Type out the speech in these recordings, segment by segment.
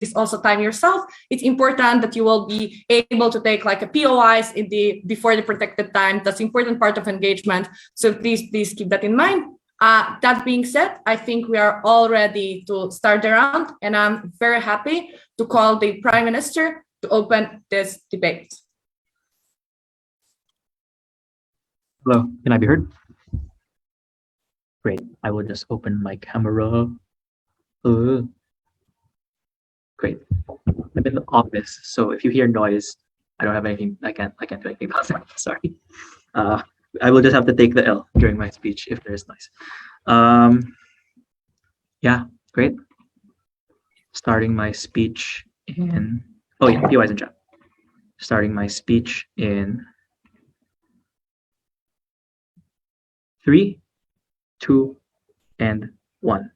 this also time yourself. It's important that you will be able to take like a POIs before the protected time. That's an important part of engagement. So please keep that in mind. That being said, I think we are all ready to start the round, and I'm very happy to call the Prime Minister to open this debate. Hello, can I be heard? Great, I will just open my camera. Great, I'm in the office, so if you hear noise, I don't have anything, I can't do anything about that, sorry. I will just have to take the L during my speech if there is noise. Yeah, great. Starting my speech in, oh yeah, POIs in chat. Starting my speech in 3, 2, and 1.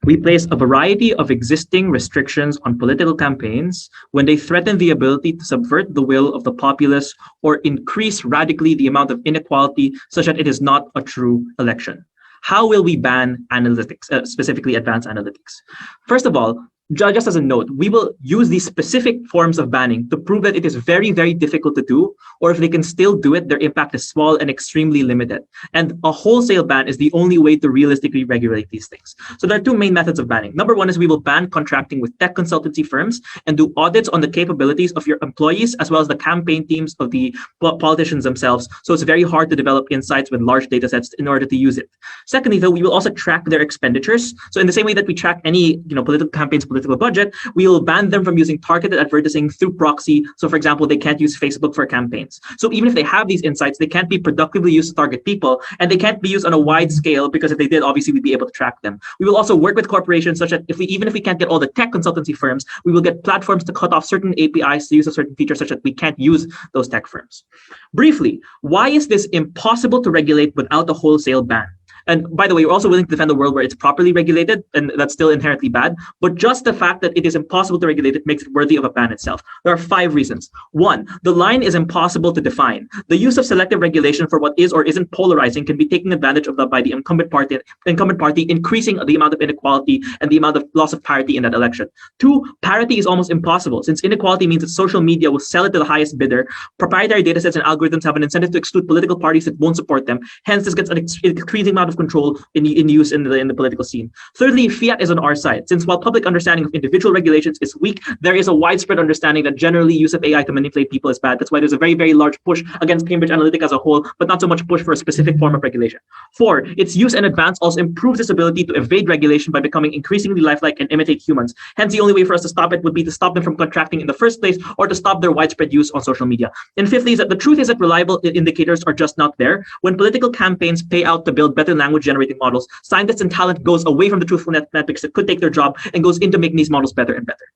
We place a variety of existing restrictions on political campaigns when they threaten the ability to subvert the will of the populace or increase radically the amount of inequality such that it is not a true election. How will we ban analytics, specifically advanced analytics? First of all, just as a note, we will use these specific forms of banning to prove that it is very, very difficult to do, or if they can still do it, their impact is small and extremely limited. And a wholesale ban is the only way to realistically regulate these things. So there are two main methods of banning. Number one is we will ban contracting with tech consultancy firms and do audits on the capabilities of your employees as well as the campaign teams of the politicians themselves. So it's very hard to develop insights with large data sets in order to use it. Secondly, though, we will also track their expenditures. So in the same way that we track any political campaigns, political budget, we will ban them from using targeted advertising through proxy. So for example, they can't use Facebook for campaigns. So even if they have these insights, they can't be productively used to target people, and they can't be used on a wide scale, because if they did, obviously we'd be able to track them. We will also work with corporations such that even if we can't get all the tech consultancy firms, we will get platforms to cut off certain APIs to use a certain feature such that we can't use those tech firms. Briefly, why is this impossible to regulate without a wholesale ban? And by the way, we're also willing to defend a world where it's properly regulated, and that's still inherently bad. But just the fact that it is impossible to regulate it makes it worthy of a ban itself. There are 5 reasons. 1, the line is impossible to define. The use of selective regulation for what is or isn't polarizing can be taken advantage of by the incumbent party, increasing the amount of inequality and the amount of loss of parity in that election. 2, parity is almost impossible, since inequality means that social media will sell it to the highest bidder. Proprietary datasets and algorithms have an incentive to exclude political parties that won't support them. Hence, this gets an increasing amount of control in use in the political scene. Thirdly, fiat is on our side. Since while public understanding of individual regulations is weak, there is a widespread understanding that generally use of AI to manipulate people is bad. That's why there's a very, very large push against Cambridge Analytica as a whole, but not so much push for a specific form of regulation. 4, its use in advance also improves its ability to evade regulation by becoming increasingly lifelike and imitate humans. Hence, the only way for us to stop it would be to stop them from contracting in the first place, or to stop their widespread use on social media. And fifthly, is that the truth is that reliable indicators are just not there. When political campaigns pay out to build better language generating models, scientists and talent goes away from the truthful metrics that could take their job and goes into making these models better and better.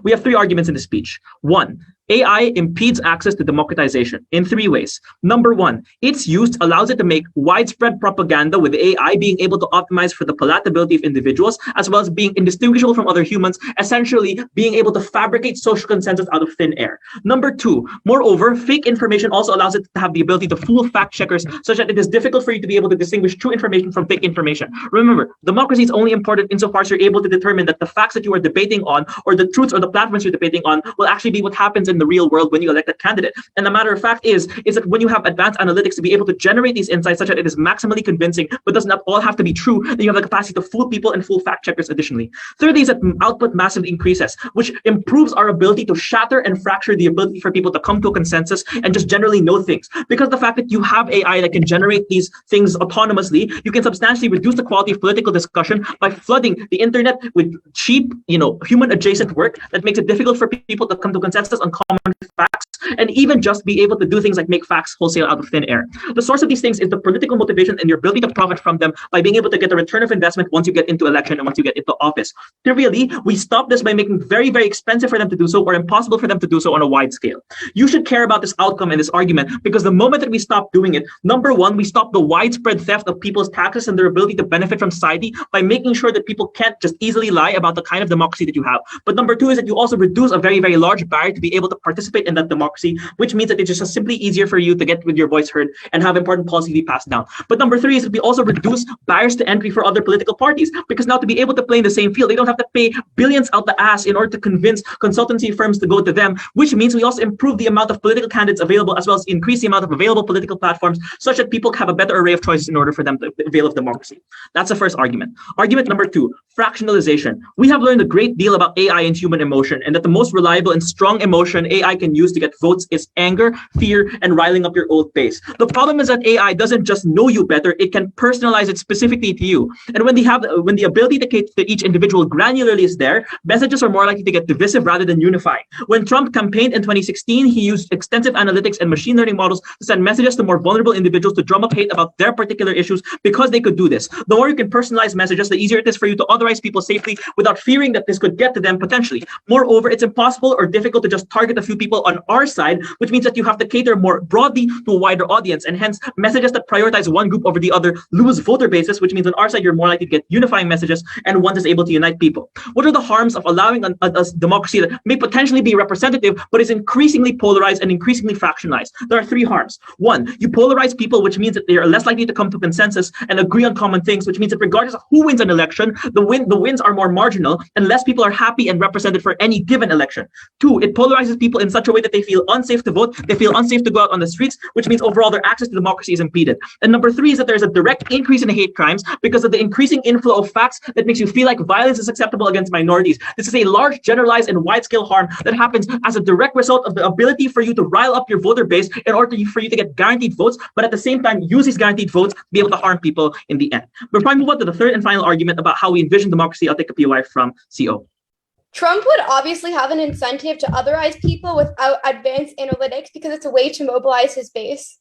We have 3 arguments in this speech. 1, AI impedes access to democratization in 3 ways. Number 1, its use allows it to make widespread propaganda, with AI being able to optimize for the palatability of individuals, as well as being indistinguishable from other humans, essentially being able to fabricate social consensus out of thin air. Number 2, moreover, fake information also allows it to have the ability to fool fact checkers, such that it is difficult for you to be able to distinguish true information from fake information. Remember, democracy is only important insofar as you're able to determine that the facts that you are debating on, or the truths or the platforms you're debating on, will actually be what happens in the real world when you elect a candidate. And the matter of fact is that when you have advanced analytics to be able to generate these insights such that it is maximally convincing, but does not all have to be true, then you have the capacity to fool people and fool fact checkers additionally. Thirdly, is that output massively increases, which improves our ability to shatter and fracture the ability for people to come to a consensus and just generally know things. Because the fact that you have AI that can generate these things autonomously, you can substantially reduce the quality of political discussion by flooding the internet with cheap, human adjacent work that makes it difficult for people to come to consensus on common facts, and even just be able to do things like make facts wholesale out of thin air. The source of these things is the political motivation and your ability to profit from them by being able to get a return of investment once you get into election and once you get into office. Trivially, we stop this by making it very, very expensive for them to do so, or impossible for them to do so on a wide scale. You should care about this outcome and this argument, because the moment that we stop doing it, number 1, we stop the widespread theft of people's taxes and their ability to benefit from society by making sure that people can't just easily lie about the kind of democracy that you have. But number 2 is that you also reduce a very, very large barrier to be able to participate in that democracy democracy, which means that it's just simply easier for you to get with your voice heard and have important policy be passed down. But number three is that we also reduce barriers to entry for other political parties, because now to be able to play in the same field, they don't have to pay billions out the ass in order to convince consultancy firms to go to them, which means we also improve the amount of political candidates available, as well as increase the amount of available political platforms, such that people have a better array of choices in order for them to avail of democracy. That's the first argument. Argument number two, fractionalization. We have learned a great deal about AI and human emotion, and that the most reliable and strong emotion AI can use to get votes is anger, fear, and riling up your old base. The problem is that AI doesn't just know you better, it can personalize it specifically to you. And when the ability to cater to each individual granularly is there, messages are more likely to get divisive rather than unifying. When Trump campaigned in 2016, he used extensive analytics and machine learning models to send messages to more vulnerable individuals to drum up hate about their particular issues because they could do this. The more you can personalize messages, the easier it is for you to authorize people safely without fearing that this could get to them potentially. Moreover, it's impossible or difficult to just target a few people on our side, which means that you have to cater more broadly to a wider audience, and hence messages that prioritize one group over the other lose voter bases, which means on our side you're more likely to get unifying messages and one that's able to unite people. What are the harms of allowing a democracy that may potentially be representative but is increasingly polarized and increasingly fractionalized? There are three harms. One, you polarize people, which means that they are less likely to come to consensus and agree on common things, which means that regardless of who wins an election, the wins are more marginal and less people are happy and represented for any given election. Two, it polarizes people in such a way that they feel unsafe to vote, they feel unsafe to go out on the streets, which means overall their access to democracy is impeded. And number three is that there's a direct increase in hate crimes because of the increasing inflow of facts that makes you feel like violence is acceptable against minorities. This is a large, generalized, and wide-scale harm that happens as a direct result of the ability for you to rile up your voter base in order for you to get guaranteed votes, but at the same time use these guaranteed votes to be able to harm people in the end. Before I move on to the third and final argument about how we envision democracy, I'll take a POI from CO. Trump would obviously have an incentive to otherize people without advanced analytics because it's a way to mobilize his base.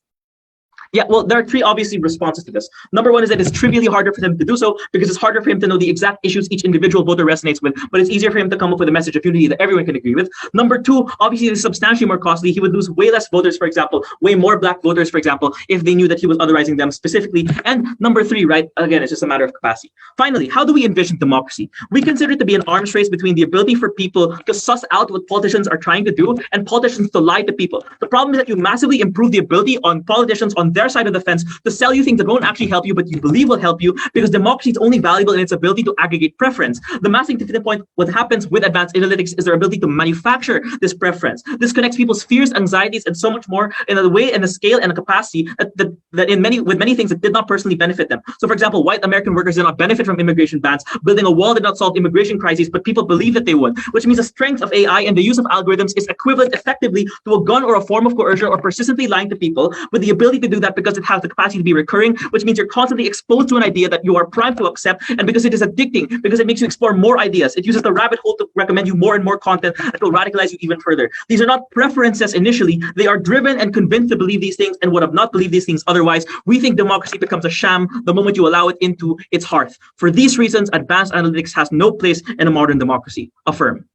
Yeah, well, there are three obviously responses to this. Number one is that it's trivially harder for him to do so because it's harder for him to know the exact issues each individual voter resonates with, but it's easier for him to come up with a message of unity that everyone can agree with. Number two, obviously it's substantially more costly. He would lose way less voters, for example, way more black voters, for example, if they knew that he was otherizing them specifically. And number three, right, again, it's just a matter of capacity. Finally, how do we envision democracy? We consider it to be an arms race between the ability for people to suss out what politicians are trying to do and politicians to lie to people. The problem is that you massively improve the ability on politicians on their side of the fence to sell you things that won't actually help you, but you believe will help you, because democracy is only valuable in its ability to aggregate preference. The massive tipping point, what happens with advanced analytics, is their ability to manufacture this preference. This connects people's fears, anxieties, and so much more in a way and a scale and a capacity that with many things that did not personally benefit them. So, for example, white American workers did not benefit from immigration bans. Building a wall did not solve immigration crises, but people believe that they would, which means the strength of AI and the use of algorithms is equivalent effectively to a gun or a form of coercion or persistently lying to people, with the ability to do that because it has the capacity to be recurring, which means you're constantly exposed to an idea that you are primed to accept, and because it is addicting, because it makes you explore more ideas. It uses the rabbit hole to recommend you more and more content that will radicalize you even further. These are not preferences initially, they are driven and convinced to believe these things and would have not believed these things otherwise. We think democracy becomes a sham the moment you allow it into its hearth. For these reasons, advanced analytics has no place in a modern democracy. Affirm.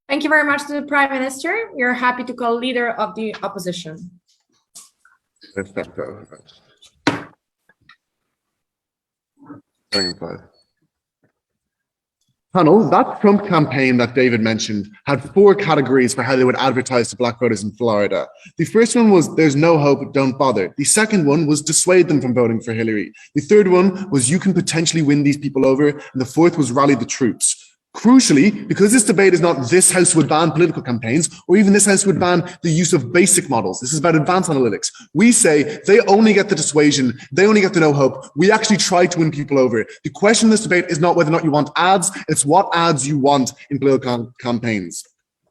Thank you very much to the Prime Minister. We are happy to call leader of the opposition. Perfecto. Panel, that Trump campaign that David mentioned had 4 categories for how they would advertise to black voters in Florida. The first one was there's no hope, don't bother. The second one was dissuade them from voting for Hillary. The third one was you can potentially win these people over. And the fourth was rally the troops. Crucially, because this debate is not this house would ban political campaigns, or even this house would ban the use of basic models. This is about advanced analytics. We say they only get the dissuasion, they only get the no hope. We actually try to win people over. The question in this debate is not whether or not you want ads, it's what ads you want in political campaigns.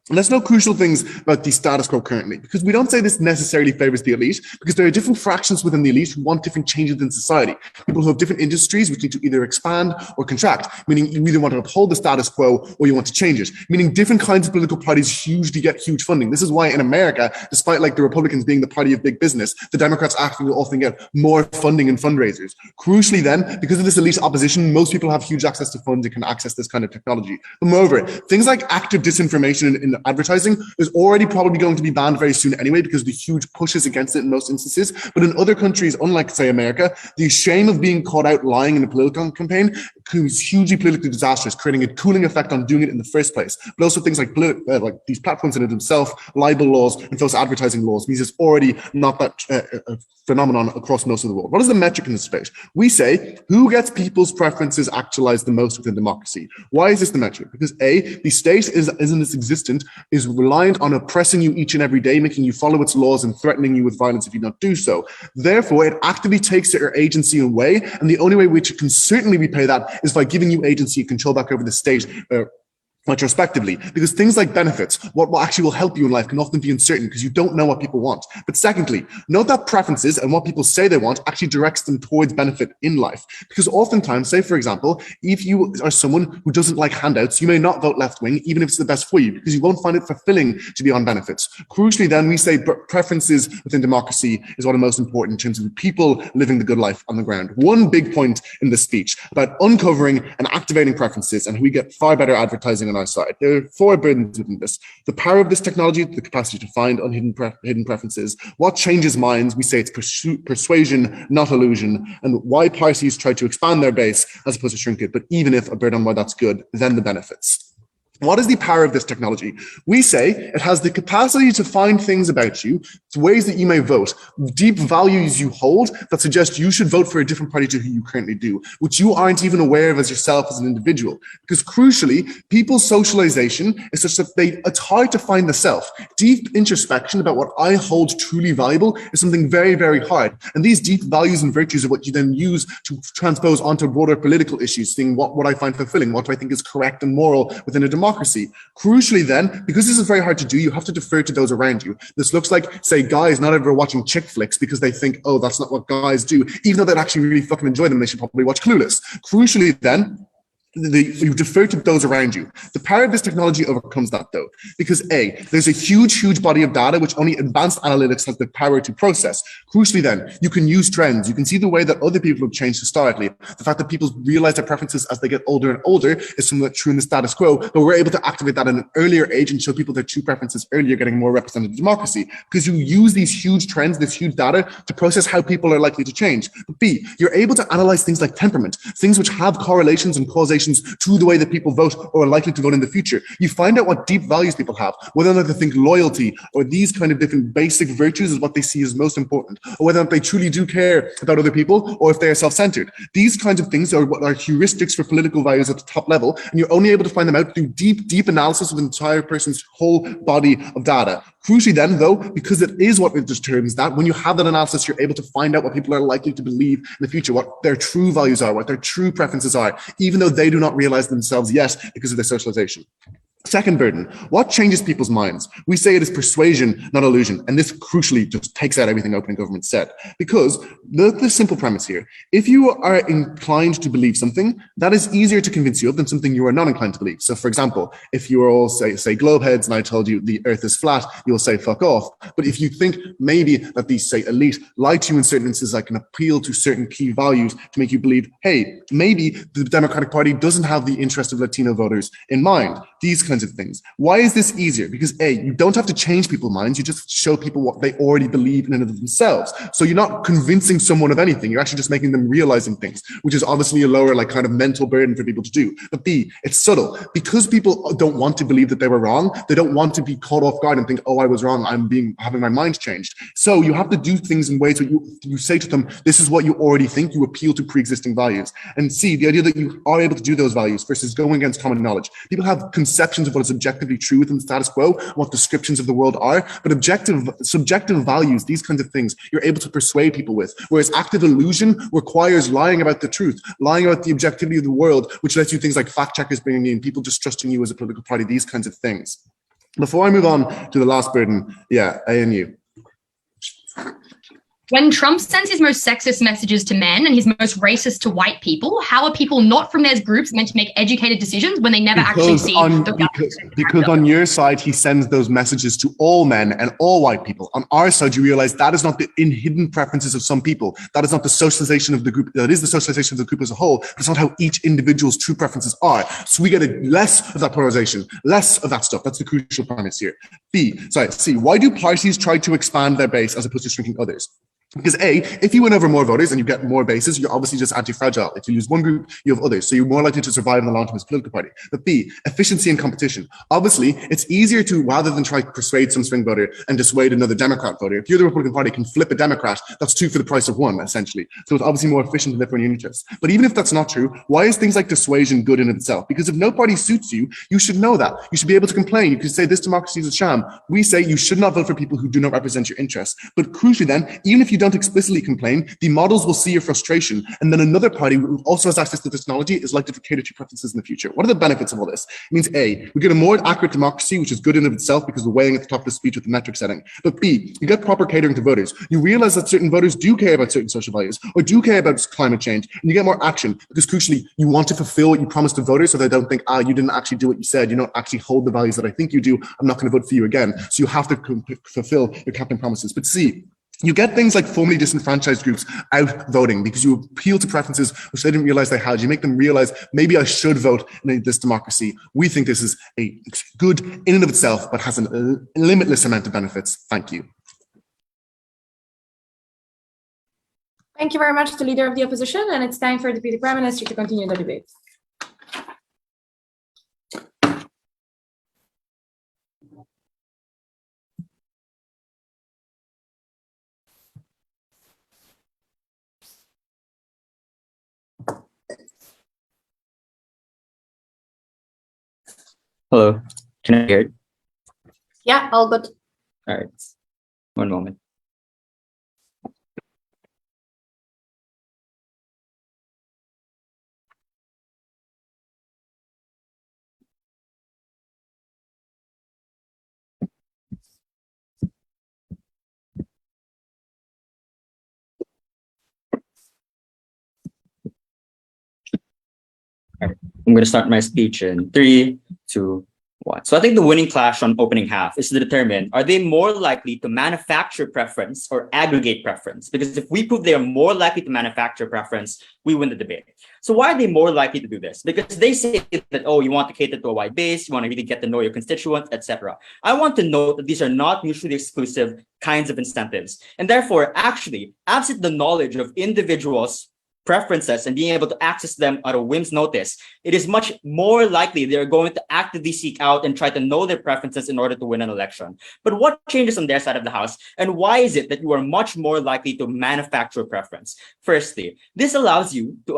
And let's know crucial things about the status quo currently, because we don't say this necessarily favors the elite, because there are different fractions within the elite who want different changes in society. People who have different industries which need to either expand or contract, meaning you either want to uphold the status quo or you want to change it, meaning different kinds of political parties usually get huge funding. This is why in America, despite like the Republicans being the party of big business, the Democrats actually often get more funding and fundraisers. Crucially then, because of this elite opposition, most people have huge access to funds and can access this kind of technology. But moreover, things like active disinformation in advertising is already probably going to be banned very soon anyway, because of the huge pushes against it in most instances. But in other countries, unlike, say, America, the shame of being caught out lying in a political campaign is hugely politically disastrous, creating a cooling effect on doing it in the first place. But also things like these platforms in it themselves, libel laws and false advertising laws, means it's already not that phenomenon across most of the world. What is the metric in this space? We say, who gets people's preferences actualized the most within democracy? Why is this the metric? Because A, the state isn't its existence, is reliant on oppressing you each and every day, making you follow its laws and threatening you with violence if you don't do so. Therefore, it actively takes your agency away, and the only way which it can certainly repay that is by giving you agency and control back over the state, retrospectively, because things like benefits, what actually will help you in life, can often be uncertain because you don't know what people want. But secondly, note that preferences and what people say they want actually directs them towards benefit in life. Because oftentimes, say for example, if you are someone who doesn't like handouts, you may not vote left wing, even if it's the best for you, because you won't find it fulfilling to be on benefits. Crucially, then, we say preferences within democracy is what are most important in terms of people living the good life on the ground. One big point in this speech about uncovering and activating preferences, and we get far better advertising on our side. There are 4 burdens within this: the power of this technology, the capacity to find hidden preferences, what changes minds, we say it's persuasion, not illusion, and why parties try to expand their base as opposed to shrink it. But even if a burden on why that's good, then the benefits. What is the power of this technology? We say it has the capacity to find things about you, ways that you may vote, deep values you hold that suggest you should vote for a different party to who you currently do, which you aren't even aware of as yourself as an individual. Because crucially, people's socialization is such that it's hard to find the self. Deep introspection about what I hold truly valuable is something very, very hard. And these deep values and virtues are what you then use to transpose onto broader political issues, seeing what I find fulfilling, what do I think is correct and moral within a democracy. Crucially then, because this is very hard to do, you have to defer to those around you. This looks like, say, guys not ever watching chick flicks because they think, oh, that's not what guys do, even though they'd actually really fucking enjoy them, they should probably watch Clueless. Crucially then, you defer to those around you. The power of this technology overcomes that though, because A, there's a huge body of data which only advanced analytics has the power to process. Crucially then, you can use trends. You can see the way that other people have changed historically. The fact that people realize their preferences as they get older and older is somewhat true in the status quo, but we're able to activate that at an earlier age and show people their true preferences earlier, getting more representative democracy. Because you use these huge trends, this huge data to process how people are likely to change. But B, you're able to analyze things like temperament, things which have correlations and causations to the way that people vote or are likely to vote in the future. You find out what deep values people have, whether or not they think loyalty or these kind of different basic virtues is what they see as most important, or whether or not they truly do care about other people or if they are self-centered. These kinds of things are what are heuristics for political values at the top level, and you're only able to find them out through deep analysis of an entire person's whole body of data. Crucially then, though, because it is what determines that, when you have that analysis, you're able to find out what people are likely to believe in the future, what their true values are, what their true preferences are, even though they do not realize themselves yet because of their socialization. Second burden, what changes people's minds? We say it is persuasion, not illusion. And this crucially just takes out everything open government said. Because the simple premise here, if you are inclined to believe something, that is easier to convince you of than something you are not inclined to believe. So for example, if you are all say globe heads and I told you the earth is flat, you'll say fuck off. But if you think maybe that these say elite lie to you in certain instances, I can appeal to certain key values to make you believe, hey, maybe the Democratic Party doesn't have the interest of Latino voters in mind. These kinds of things. Why is this easier? Because A, you don't have to change people's minds. You just show people what they already believe in and of themselves. So you're not convincing someone of anything. You're actually just making them realizing things, which is obviously a lower kind of mental burden for people to do. But B, it's subtle. Because people don't want to believe that they were wrong, they don't want to be caught off guard and think, oh, I was wrong. Having my mind changed. So you have to do things in ways where you say to them, this is what you already think. You appeal to pre-existing values. And C, the idea that you are able to do those values versus going against common knowledge. People have conceptions of what is objectively true within the status quo, what descriptions of the world are, but subjective values, these kinds of things, you're able to persuade people with. Whereas active illusion requires lying about the truth, lying about the objectivity of the world, which lets you things like fact checkers bringing in, people just trusting you as a political party, these kinds of things. Before I move on to the last burden, ANU. When Trump sends his most sexist messages to men and his most racist to white people, how are people not from those groups meant to make educated decisions when they never actually see because on your side, he sends those messages to all men and all white people. On our side, you realize that is not the hidden preferences of some people. That is not the socialization of the group. That is the socialization of the group as a whole, but it's not how each individual's true preferences are. So we get less of that polarization, less of that stuff. That's the crucial premise here. C, why do parties try to expand their base as opposed to shrinking others? Because A, if you win over more voters and you get more bases, you're obviously just anti-fragile. If you lose one group, you have others. So you're more likely to survive in the long term as a political party. But B, efficiency and competition. Obviously, it's easier to, rather than try to persuade some swing voter and dissuade another Democrat voter, if you're the Republican Party, can flip a Democrat, that's two for the price of one, essentially. So it's obviously more efficient to live for your interests. But even if that's not true, why is things like dissuasion good in itself? Because if no party suits you, you should know that. You should be able to complain. You could say this democracy is a sham. We say you should not vote for people who do not represent your interests. But crucially then, even if you don't explicitly complain, the models will see your frustration, and then another party who also has access to this technology is likely to cater to your preferences in the future. What are the benefits of all this? It means A, we get a more accurate democracy, which is good in of itself because we're weighing at the top of the speech with the metric setting. But B, you get proper catering to voters. You realize that certain voters do care about certain social values or do care about climate change, and you get more action because crucially, you want to fulfill what you promised to voters so they don't think, you didn't actually do what you said. You don't actually hold the values that I think you do. I'm not going to vote for you again. So you have to fulfill your campaign promises. But C, you get things like formerly disenfranchised groups out voting because you appeal to preferences which they didn't realize they had. You make them realize maybe I should vote in this democracy. We think this is a good in and of itself, but has a limitless amount of benefits. Thank you. Thank you very much to Leader of the Opposition, and it's time for the Deputy Prime Minister to continue the debate. Hello, can I hear it? Yeah, all good. All right, one moment. All right, I'm going to start my speech in 3, 2, 1. So I think the winning clash on opening half is to determine, are they more likely to manufacture preference or aggregate preference? Because if we prove they are more likely to manufacture preference, we win the debate. So why are they more likely to do this? Because they say that, oh, you want to cater to a wide base, you want to really get to know your constituents, etc. I want to note that these are not mutually exclusive kinds of incentives. And therefore, actually, absent the knowledge of individuals' preferences and being able to access them at a whim's notice, it is much more likely they're going to actively seek out and try to know their preferences in order to win an election. But what changes on their side of the house, and why is it that you are much more likely to manufacture preference? Firstly, this allows you to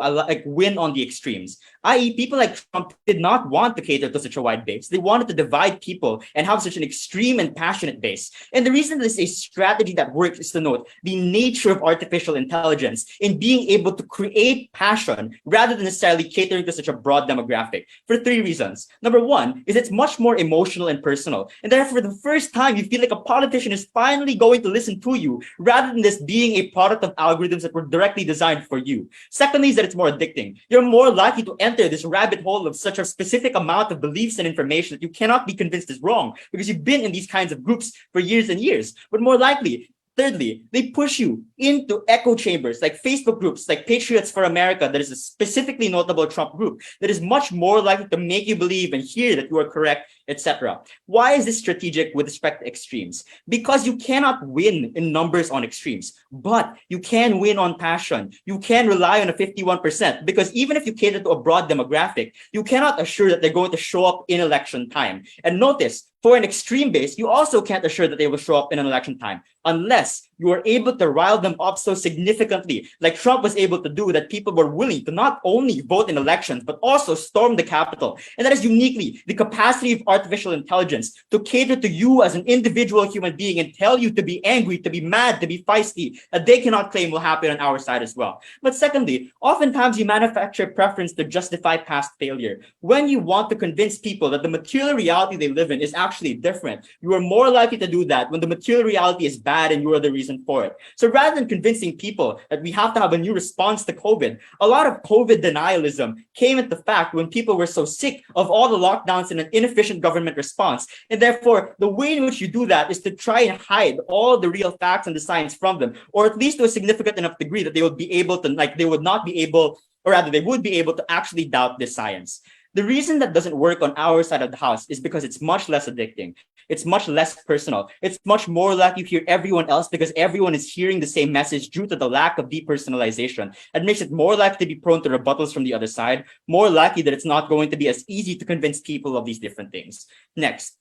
win on the extremes, i.e. people like Trump did not want to cater to such a wide base. They wanted to divide people and have such an extreme and passionate base. And the reason this is a strategy that works is to note the nature of artificial intelligence in being able to create passion rather than necessarily catering to such a broad demographic for 3 reasons. Number 1 is it's much more emotional and personal. And therefore, for the first time, you feel like a politician is finally going to listen to you rather than this being a product of algorithms that were directly designed for you. Secondly, is that it's more addicting. You're more likely to enter this rabbit hole of such a specific amount of beliefs and information that you cannot be convinced is wrong because you've been in these kinds of groups for years and years. But more likely, thirdly, they push you into echo chambers like Facebook groups like Patriots for America, that is a specifically notable Trump group that is much more likely to make you believe and hear that you are correct, etc. Why is this strategic with respect to extremes? Because you cannot win in numbers on extremes, but you can win on passion. You can rely on a 51% because even if you cater to a broad demographic, you cannot assure that they're going to show up in election time. And notice, for an extreme base, you also can't assure that they will show up in an election time unless you are able to rile them up so significantly, like Trump was able to do, that people were willing to not only vote in elections, but also storm the Capitol. And that is uniquely the capacity of artificial intelligence to cater to you as an individual human being and tell you to be angry, to be mad, to be feisty, that they cannot claim will happen on our side as well. But secondly, oftentimes you manufacture preference to justify past failure. When you want to convince people that the material reality they live in is actually different, you are more likely to do that when the material reality is bad and you are the reason reason for it. So rather than convincing people that we have to have a new response to COVID, a lot of COVID denialism came at the fact when people were so sick of all the lockdowns and an inefficient government response. And therefore, the way in which you do that is to try and hide all the real facts and the science from them, or at least to a significant enough degree that they would be able to, they would not be able, or rather they would be able to actually doubt this science. The reason that doesn't work on our side of the house is because it's much less addicting. It's much less personal. It's much more likely to hear everyone else because everyone is hearing the same message due to the lack of depersonalization. It makes it more likely to be prone to rebuttals from the other side, more likely that it's not going to be as easy to convince people of these different things. Next,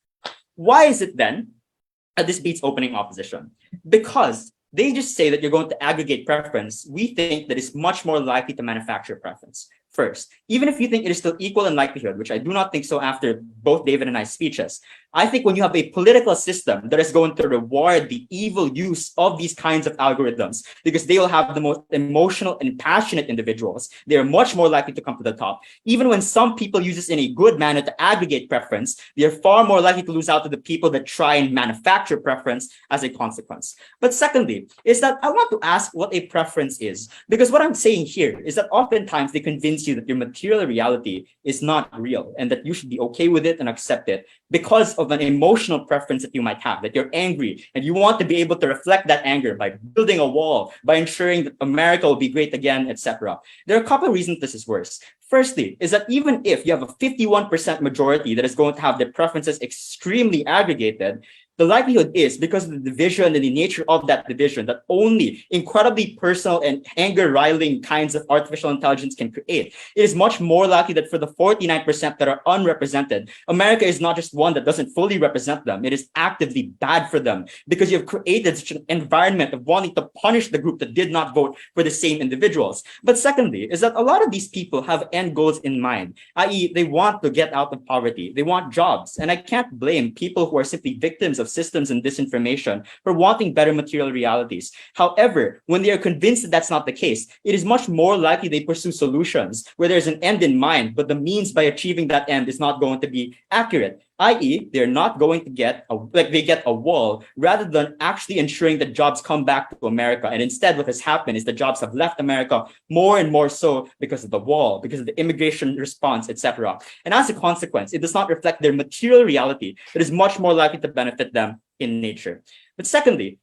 why is it then that this beats opening opposition? Because they just say that you're going to aggregate preference. We think that it's much more likely to manufacture preference. First, even if you think it is still equal in likelihood, which I do not think so after both David and I's speeches, I think when you have a political system that is going to reward the evil use of these kinds of algorithms, because they will have the most emotional and passionate individuals, they are much more likely to come to the top. Even when some people use this in a good manner to aggregate preference, they are far more likely to lose out to the people that try and manufacture preference as a consequence. But secondly, is that I want to ask what a preference is, because what I'm saying here is that oftentimes they convince you that your material reality is not real and that you should be okay with it and accept it because of an emotional preference that you might have, that you're angry and you want to be able to reflect that anger by building a wall, by ensuring that America will be great again, etc. There are a couple of reasons this is worse. Firstly, is that even if you have a 51% majority that is going to have their preferences extremely aggregated, the likelihood is, because of the division and the nature of that division, that only incredibly personal and anger-riling kinds of artificial intelligence can create, it is much more likely that for the 49% that are unrepresented, America is not just one that doesn't fully represent them, it is actively bad for them, because you have created such an environment of wanting to punish the group that did not vote for the same individuals. But secondly, is that a lot of these people have end goals in mind, i.e. they want to get out of poverty, they want jobs, and I can't blame people who are simply victims of systems and disinformation for wanting better material realities. However, when they are convinced that that's not the case, it is much more likely they pursue solutions where there's an end in mind, but the means by achieving that end is not going to be accurate. i.e., they're not going to get they get a wall rather than actually ensuring that jobs come back to America. And instead, what has happened is the jobs have left America more and more so because of the wall, because of the immigration response, etc. And as a consequence, it does not reflect their material reality that is much more likely to benefit them in nature. But secondly,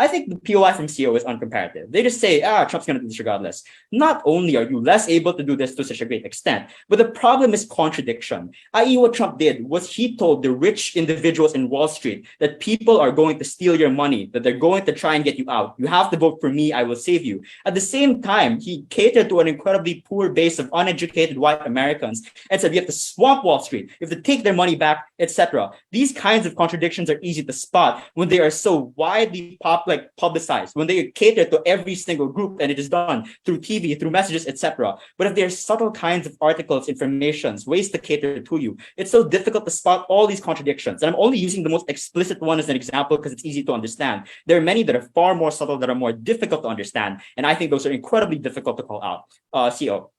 I think the POI from CO is uncomparative. They just say, Trump's going to do this regardless. Not only are you less able to do this to such a great extent, but the problem is contradiction. I.e. what Trump did was he told the rich individuals in Wall Street that people are going to steal your money, that they're going to try and get you out. You have to vote for me, I will save you. At the same time, he catered to an incredibly poor base of uneducated white Americans and said, you have to swamp Wall Street, you have to take their money back, etc. These kinds of contradictions are easy to spot when they are so widely publicized, when they cater to every single group, and it is done through TV, through messages, etc. But if there's subtle kinds of articles, informations, ways to cater to you, it's so difficult to spot all these contradictions. And I'm only using the most explicit one as an example because it's easy to understand. There are many that are far more subtle, that are more difficult to understand, and I think those are incredibly difficult to call out. CO.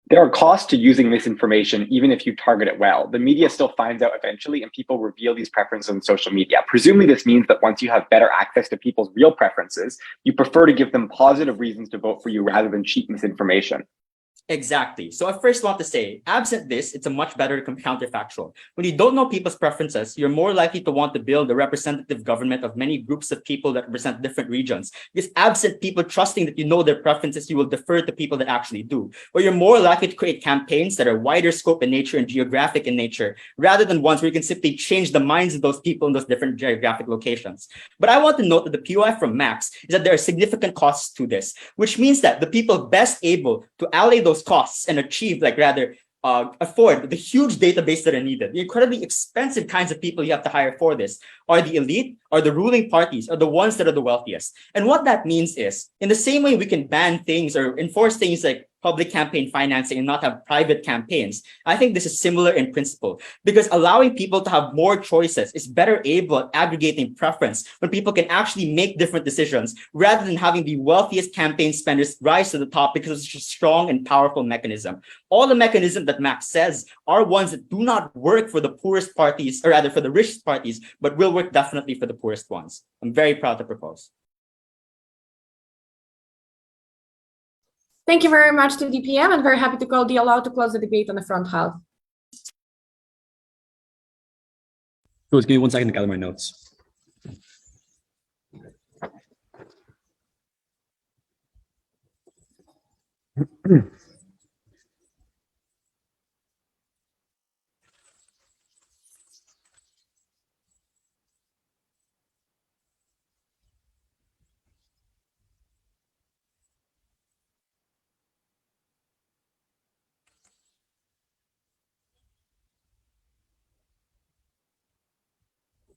There are costs to using misinformation, even if you target it well. The media still finds out eventually, and people reveal these preferences on social media. Presumably, this means that once you have better access to people's real preferences, you prefer to give them positive reasons to vote for you rather than cheap misinformation. Exactly. So I first want to say, absent this, it's a much better counterfactual. When you don't know people's preferences, you're more likely to want to build a representative government of many groups of people that represent different regions. Because absent people trusting that you know their preferences, you will defer to people that actually do. Or you're more likely to create campaigns that are wider scope in nature and geographic in nature, rather than ones where you can simply change the minds of those people in those different geographic locations. But I want to note that the POI from Max is that there are significant costs to this, which means that the people best able to allay those costs and achieve, afford the huge database that are needed, the incredibly expensive kinds of people you have to hire for this, are the elite, are the ruling parties, are the ones that are the wealthiest. And what that means is, in the same way we can ban things or enforce things like public campaign financing and not have private campaigns. I think this is similar in principle, because allowing people to have more choices is better able at aggregating preference when people can actually make different decisions rather than having the wealthiest campaign spenders rise to the top because it's a strong and powerful mechanism. All the mechanisms that Max says are ones that do not work for the poorest parties, or rather for the richest parties, but will work definitely for the poorest ones. I'm very proud to propose. Thank you very much to DPM, and very happy to call the allow to close the debate on the front half. George, give me 1 second to gather my notes.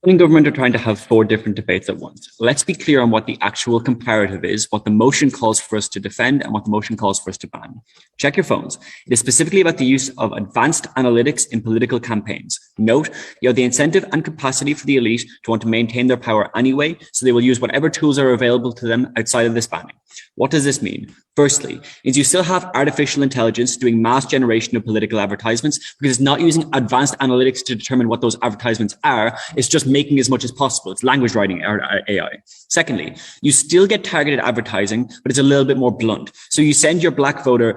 In government are trying to have 4 different debates at once. Let's be clear on what the actual comparative is, what the motion calls for us to defend, and what the motion calls for us to ban. Check your phones. It is specifically about the use of advanced analytics in political campaigns. Note, you have the incentive and capacity for the elite to want to maintain their power anyway, so they will use whatever tools are available to them outside of this banning. What does this mean? Firstly, is you still have artificial intelligence doing mass generation of political advertisements because it's not using advanced analytics to determine what those advertisements are. It's just making as much as possible. It's language writing AI. Secondly, you still get targeted advertising, but it's a little bit more blunt. So you send your black voter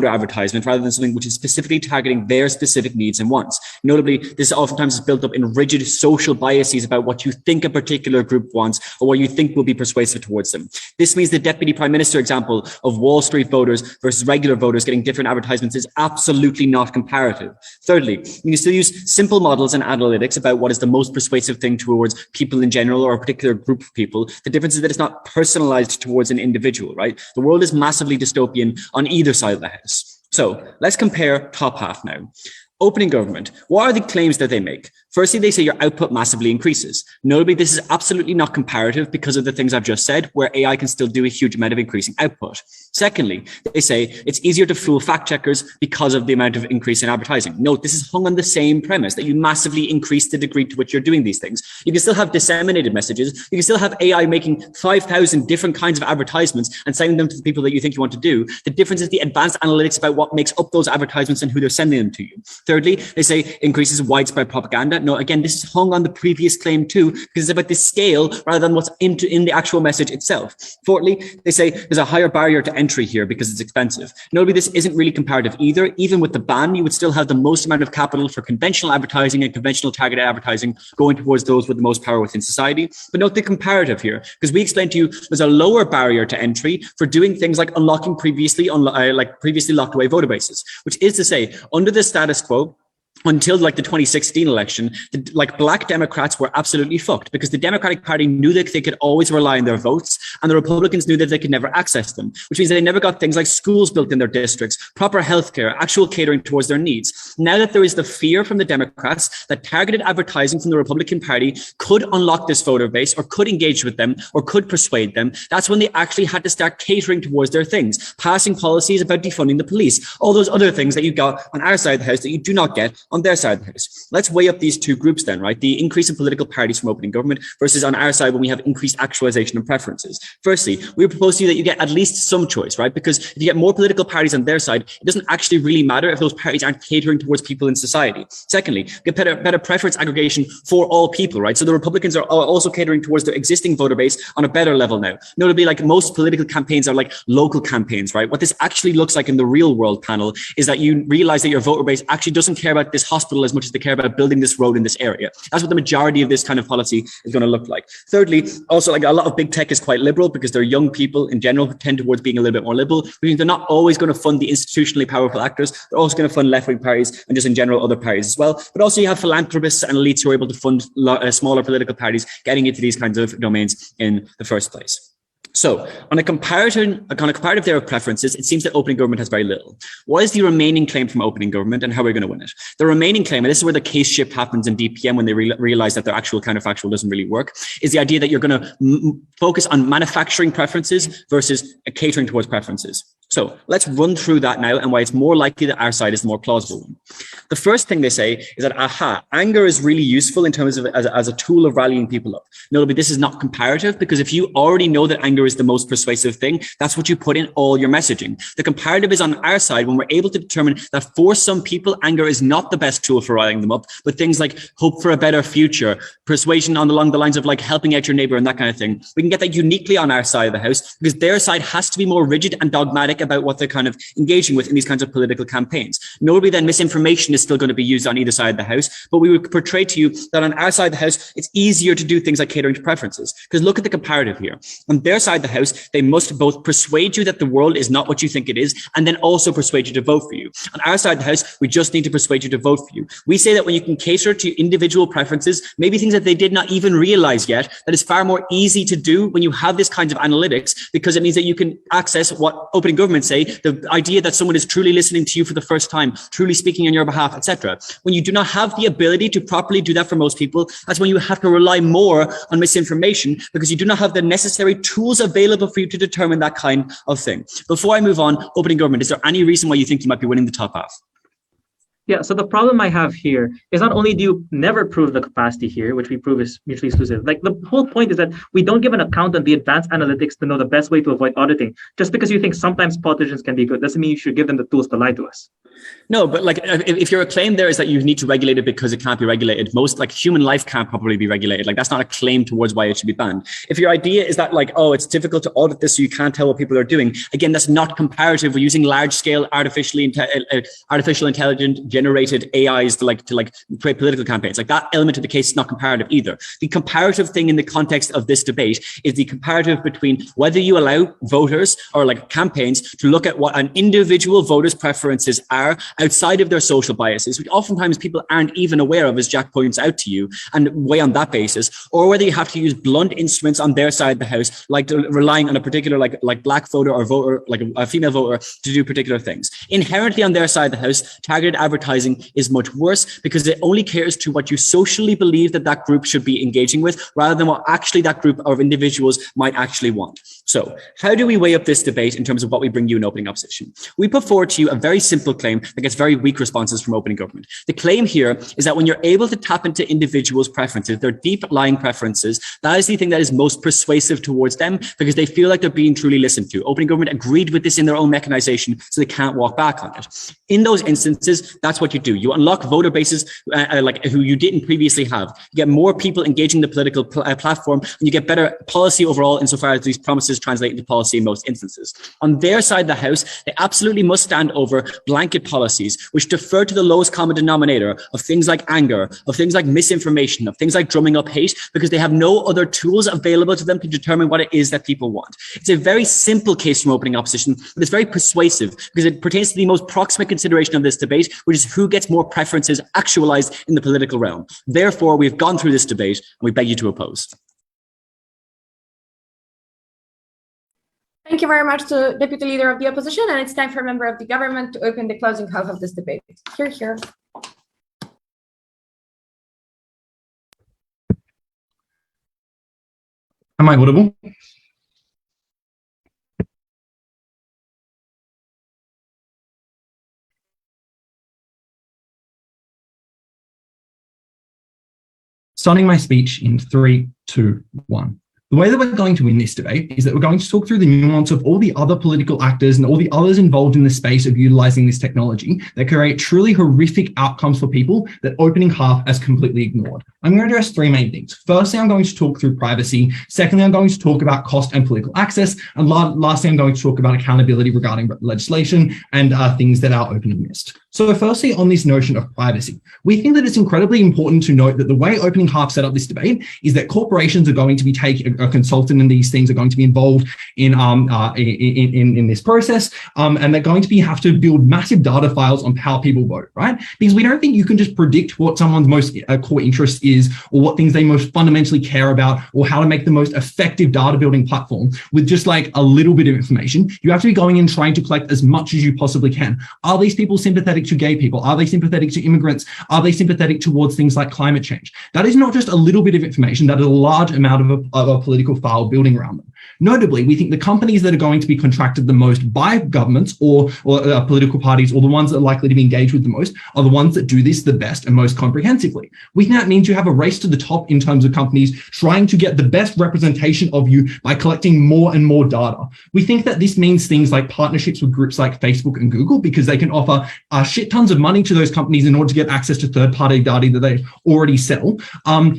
advertisement rather than something which is specifically targeting their specific needs and wants. Notably, this oftentimes is built up in rigid social biases about what you think a particular group wants or what you think will be persuasive towards them. This means the Deputy Prime Minister example of Wall Street voters versus regular voters getting different advertisements is absolutely not comparative. Thirdly, you can still use simple models and analytics about what is the most persuasive thing towards people in general or a particular group of people. The difference is that it's not personalized towards an individual, right? The world is massively dystopian on either side of the house. So let's compare top half now. Opening government. What are the claims that they make? Firstly, they say your output massively increases. Notably, this is absolutely not comparative because of the things I've just said, where AI can still do a huge amount of increasing output. Secondly, they say it's easier to fool fact checkers because of the amount of increase in advertising. Note, this is hung on the same premise that you massively increase the degree to which you're doing these things. You can still have disseminated messages. You can still have AI making 5,000 different kinds of advertisements and sending them to the people that you think you want to do. The difference is the advanced analytics about what makes up those advertisements and who they're sending them to you. Thirdly, they say increases widespread propaganda. No, again, this is hung on the previous claim too, because it's about the scale rather than what's in the actual message itself. Fourthly, they say there's a higher barrier to entry here because it's expensive. Notably, this isn't really comparative either. Even with the ban, you would still have the most amount of capital for conventional advertising and conventional targeted advertising going towards those with the most power within society. But note the comparative here, because we explained to you there's a lower barrier to entry for doing things like unlocking previously locked away voter bases, which is to say, under the status quo, until like the 2016 election, black Democrats were absolutely fucked because the Democratic Party knew that they could always rely on their votes and the Republicans knew that they could never access them, which means they never got things like schools built in their districts, proper healthcare, actual catering towards their needs. Now that there is the fear from the Democrats that targeted advertising from the Republican Party could unlock this voter base or could engage with them or could persuade them, that's when they actually had to start catering towards their things, passing policies about defunding the police, all those other things that you got on our side of the house that you do not get on their side of the house. Let's weigh up these two groups then, right? The increase in political parties from opening government versus on our side when we have increased actualization of preferences. Firstly, we propose to you that you get at least some choice, right? Because if you get more political parties on their side, it doesn't actually really matter if those parties aren't catering towards people in society. Secondly, get better preference aggregation for all people, right? So the Republicans are also catering towards their existing voter base on a better level now. Notably, like most political campaigns are like local campaigns, right? What this actually looks like in the real world panel is that you realize that your voter base actually doesn't care about this hospital as much as they care about building this road in this area. That's what the majority of this kind of policy is going to look like. Thirdly, also like a lot of big tech is quite liberal because they're young people in general who tend towards being a little bit more liberal, which means they're not always going to fund the institutionally powerful actors. They're also going to fund left-wing parties and just in general other parties as well. But also you have philanthropists and elites who are able to fund smaller political parties getting into these kinds of domains in the first place. So on a comparative there of preferences, it seems that opening government has very little. What is the remaining claim from opening government and how are we going to win it? The remaining claim, and this is where the case shift happens in DPM when they realize that their actual counterfactual doesn't really work, is the idea that you're going to focus on manufacturing preferences versus catering towards preferences. So let's run through that now and why it's more likely that our side is the more plausible one. The first thing they say is that, anger is really useful in terms of as a tool of rallying people up. Notably, this is not comparative, because if you already know that anger is the most persuasive thing, that's what you put in all your messaging. The comparative is on our side when we're able to determine that for some people, anger is not the best tool for rallying them up, but things like hope for a better future, persuasion along the lines of like helping out your neighbor and that kind of thing. We can get that uniquely on our side of the house, because their side has to be more rigid and dogmatic about what they're kind of engaging with in these kinds of political campaigns. Notably, then misinformation is still going to be used on either side of the house, but we would portray to you that on our side of the house, it's easier to do things like catering to preferences. Because look at the comparative here. On their side of the house, they must both persuade you that the world is not what you think it is, and then also persuade you to vote for you. On our side of the house, we just need to persuade you to vote for you. We say that when you can cater to individual preferences, maybe things that they did not even realize yet, that is far more easy to do when you have this kind of analytics, because it means that you can access what opening government say, the idea that someone is truly listening to you for the first time, truly speaking on your behalf, etc. When you do not have the ability to properly do that for most people, that's when you have to rely more on misinformation, because you do not have the necessary tools available for you to determine that kind of thing. Before I move on, opening government, is there any reason why you think you might be winning the top half? Yeah, so the problem I have here is not only do you never prove the capacity here, which we prove is mutually exclusive, like the whole point is that we don't give an account on the advanced analytics to know the best way to avoid auditing. Just because you think sometimes politicians can be good doesn't mean you should give them the tools to lie to us. No, but like if your claim there is that you need to regulate it because it can't be regulated, most like human life can't probably be regulated. Like that's not a claim towards why it should be banned. If your idea is that like, oh, it's difficult to audit this so you can't tell what people are doing, again, that's not comparative. We're using large scale artificial intelligent generated AIs to create political campaigns. Like that element of the case is not comparative either. The comparative thing in the context of this debate is the comparative between whether you allow voters or like campaigns to look at what an individual voter's preferences are outside of their social biases, which oftentimes people aren't even aware of, as Jack points out to you, and weigh on that basis, or whether you have to use blunt instruments on their side of the house, like relying on a particular like black voter or voter, like a female voter, to do particular things. Inherently on their side of the house, targeted advertising is much worse because it only caters to what you socially believe that group should be engaging with, rather than what actually that group of individuals might actually want. So how do we weigh up this debate in terms of what we bring you in opening opposition? We put forward to you a very simple claim that gets very weak responses from opening government. The claim here is that when you're able to tap into individuals' preferences, their deep lying preferences, that is the thing that is most persuasive towards them because they feel like they're being truly listened to. Opening government agreed with this in their own mechanization, so they can't walk back on it. In those instances, that's what you do. You unlock voter bases like who you didn't previously have. You get more people engaging the political platform, and you get better policy overall insofar as these promises translate into policy in most instances. On their side of the house, they absolutely must stand over blanket policies which defer to the lowest common denominator of things like anger, of things like misinformation, of things like drumming up hate, because they have no other tools available to them to determine what it is that people want. It's a very simple case from opening opposition, but it's very persuasive because it pertains to the most proximate consideration of this debate, which is who gets more preferences actualized in the political realm. Therefore, we've gone through this debate and we beg you to oppose. Thank you very much to Deputy Leader of the Opposition, and it's time for a member of the government to open the closing half of this debate. Here. Am I audible? Starting my speech in 3, 2, 1. The way that we're going to win this debate is that we're going to talk through the nuance of all the other political actors and all the others involved in the space of utilizing this technology that create truly horrific outcomes for people that opening half has completely ignored. I'm going to address 3 main things. Firstly, I'm going to talk through privacy. Secondly, I'm going to talk about cost and political access. And lastly, I'm going to talk about accountability regarding legislation and things that our opening missed. So firstly, on this notion of privacy, we think that it's incredibly important to note that the way opening half set up this debate is that corporations are going to be taking a consultant, and these things are going to be involved in this process, and they're going to have to build massive data files on how people vote, right? Because we don't think you can just predict what someone's most core interest is, or what things they most fundamentally care about, or how to make the most effective data building platform with just like a little bit of information. You have to be going in trying to collect as much as you possibly can. Are these people sympathetic to gay people? Are they sympathetic to immigrants? Are they sympathetic towards things like climate change? That is not just a little bit of information. That is a large amount of a political file building around them. Notably, we think the companies that are going to be contracted the most by governments or political parties, or the ones that are likely to be engaged with the most, are the ones that do this the best and most comprehensively. We think that means you have a race to the top in terms of companies trying to get the best representation of you by collecting more and more data. We think that this means things like partnerships with groups like Facebook and Google, because they can offer shit tons of money to those companies in order to get access to third-party data that they already sell,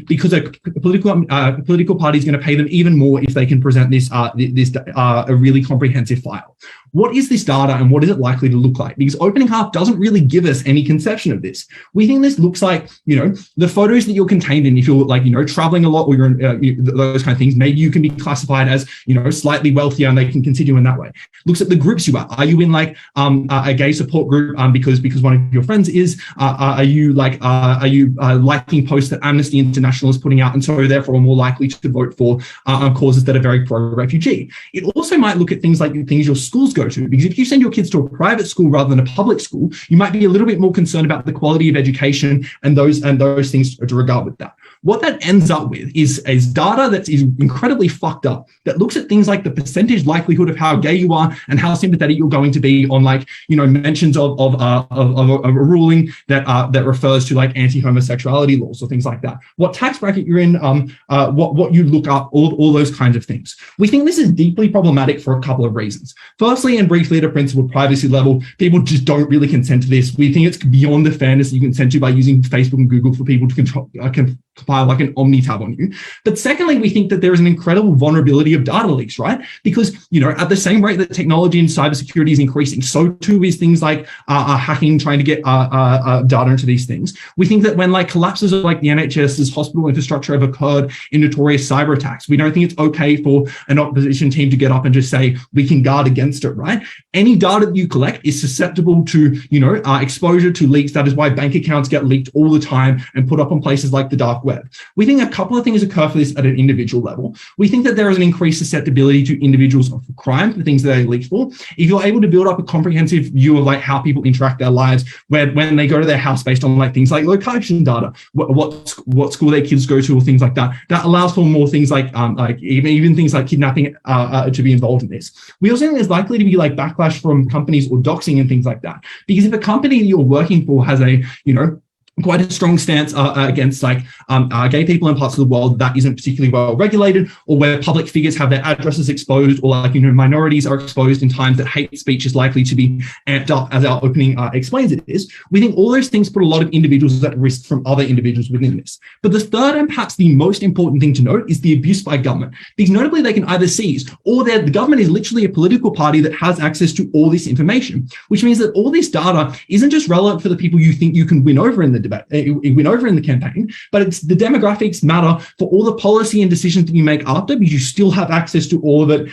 because a political party is going to pay them even more if they can present this a really comprehensive file. What is this data and what is it likely to look like? Because opening half doesn't really give us any conception of this. We think this looks like, the photos that you're contained in. If you're traveling a lot or you're in those kind of things, maybe you can be classified as, slightly wealthier and they can consider you in that way. Looks at the groups you are. Are you in like a gay support group because one of your friends is? Are you liking posts that Amnesty International is putting out and so therefore are more likely to vote for causes that are very pro-refugee? It also might look at things like things your schools go to, because if you send your kids to a private school rather than a public school, you might be a little bit more concerned about the quality of education and those things to regard with that. What that ends up with is data that is incredibly fucked up, that looks at things like the percentage likelihood of how gay you are and how sympathetic you're going to be on mentions of a ruling that refers to like anti-homosexuality laws or things like that. What tax bracket you're in, what you look up, all those kinds of things. We think this is deeply problematic for a couple of reasons. Firstly, and briefly at a principal privacy level, people just don't really consent to this. We think it's beyond the fairness you consent to by using Facebook and Google for people to compile like an Omni tab on you. But secondly, we think that there is an incredible vulnerability of data leaks, right? Because, at the same rate that technology and cybersecurity is increasing, so too is things like hacking, trying to get data into these things. We think that when collapses of the NHS's hospital infrastructure have occurred in notorious cyber attacks, we don't think it's okay for an opposition team to get up and just say, we can guard against it, right? Any data that you collect is susceptible to, exposure to leaks. That is why bank accounts get leaked all the time and put up on places like the dark web. We think a couple of things occur for this at an individual level. We think that there is an increased susceptibility to individuals for crime, for things that they leak for. If you're able to build up a comprehensive view of how people interact their lives, when they go to their house based on things like location data, what school their kids go to, or things like that, that allows for more things like even things like kidnapping to be involved in this. We also think there's likely to be backlash from companies or doxing and things like that, because if a company that you're working for has a quite a strong stance against gay people in parts of the world that isn't particularly well regulated, or where public figures have their addresses exposed, or minorities are exposed in times that hate speech is likely to be amped up, as our opening explains it is. We think all those things put a lot of individuals at risk from other individuals within this. But the third and perhaps the most important thing to note is the abuse by government, because notably they can either seize, or the government is literally a political party that has access to all this information, which means that all this data isn't just relevant for the people you think you can win over in the debate, win over in the campaign, but it's the demographics matter for all the policy and decisions that you make after, because you still have access to all of it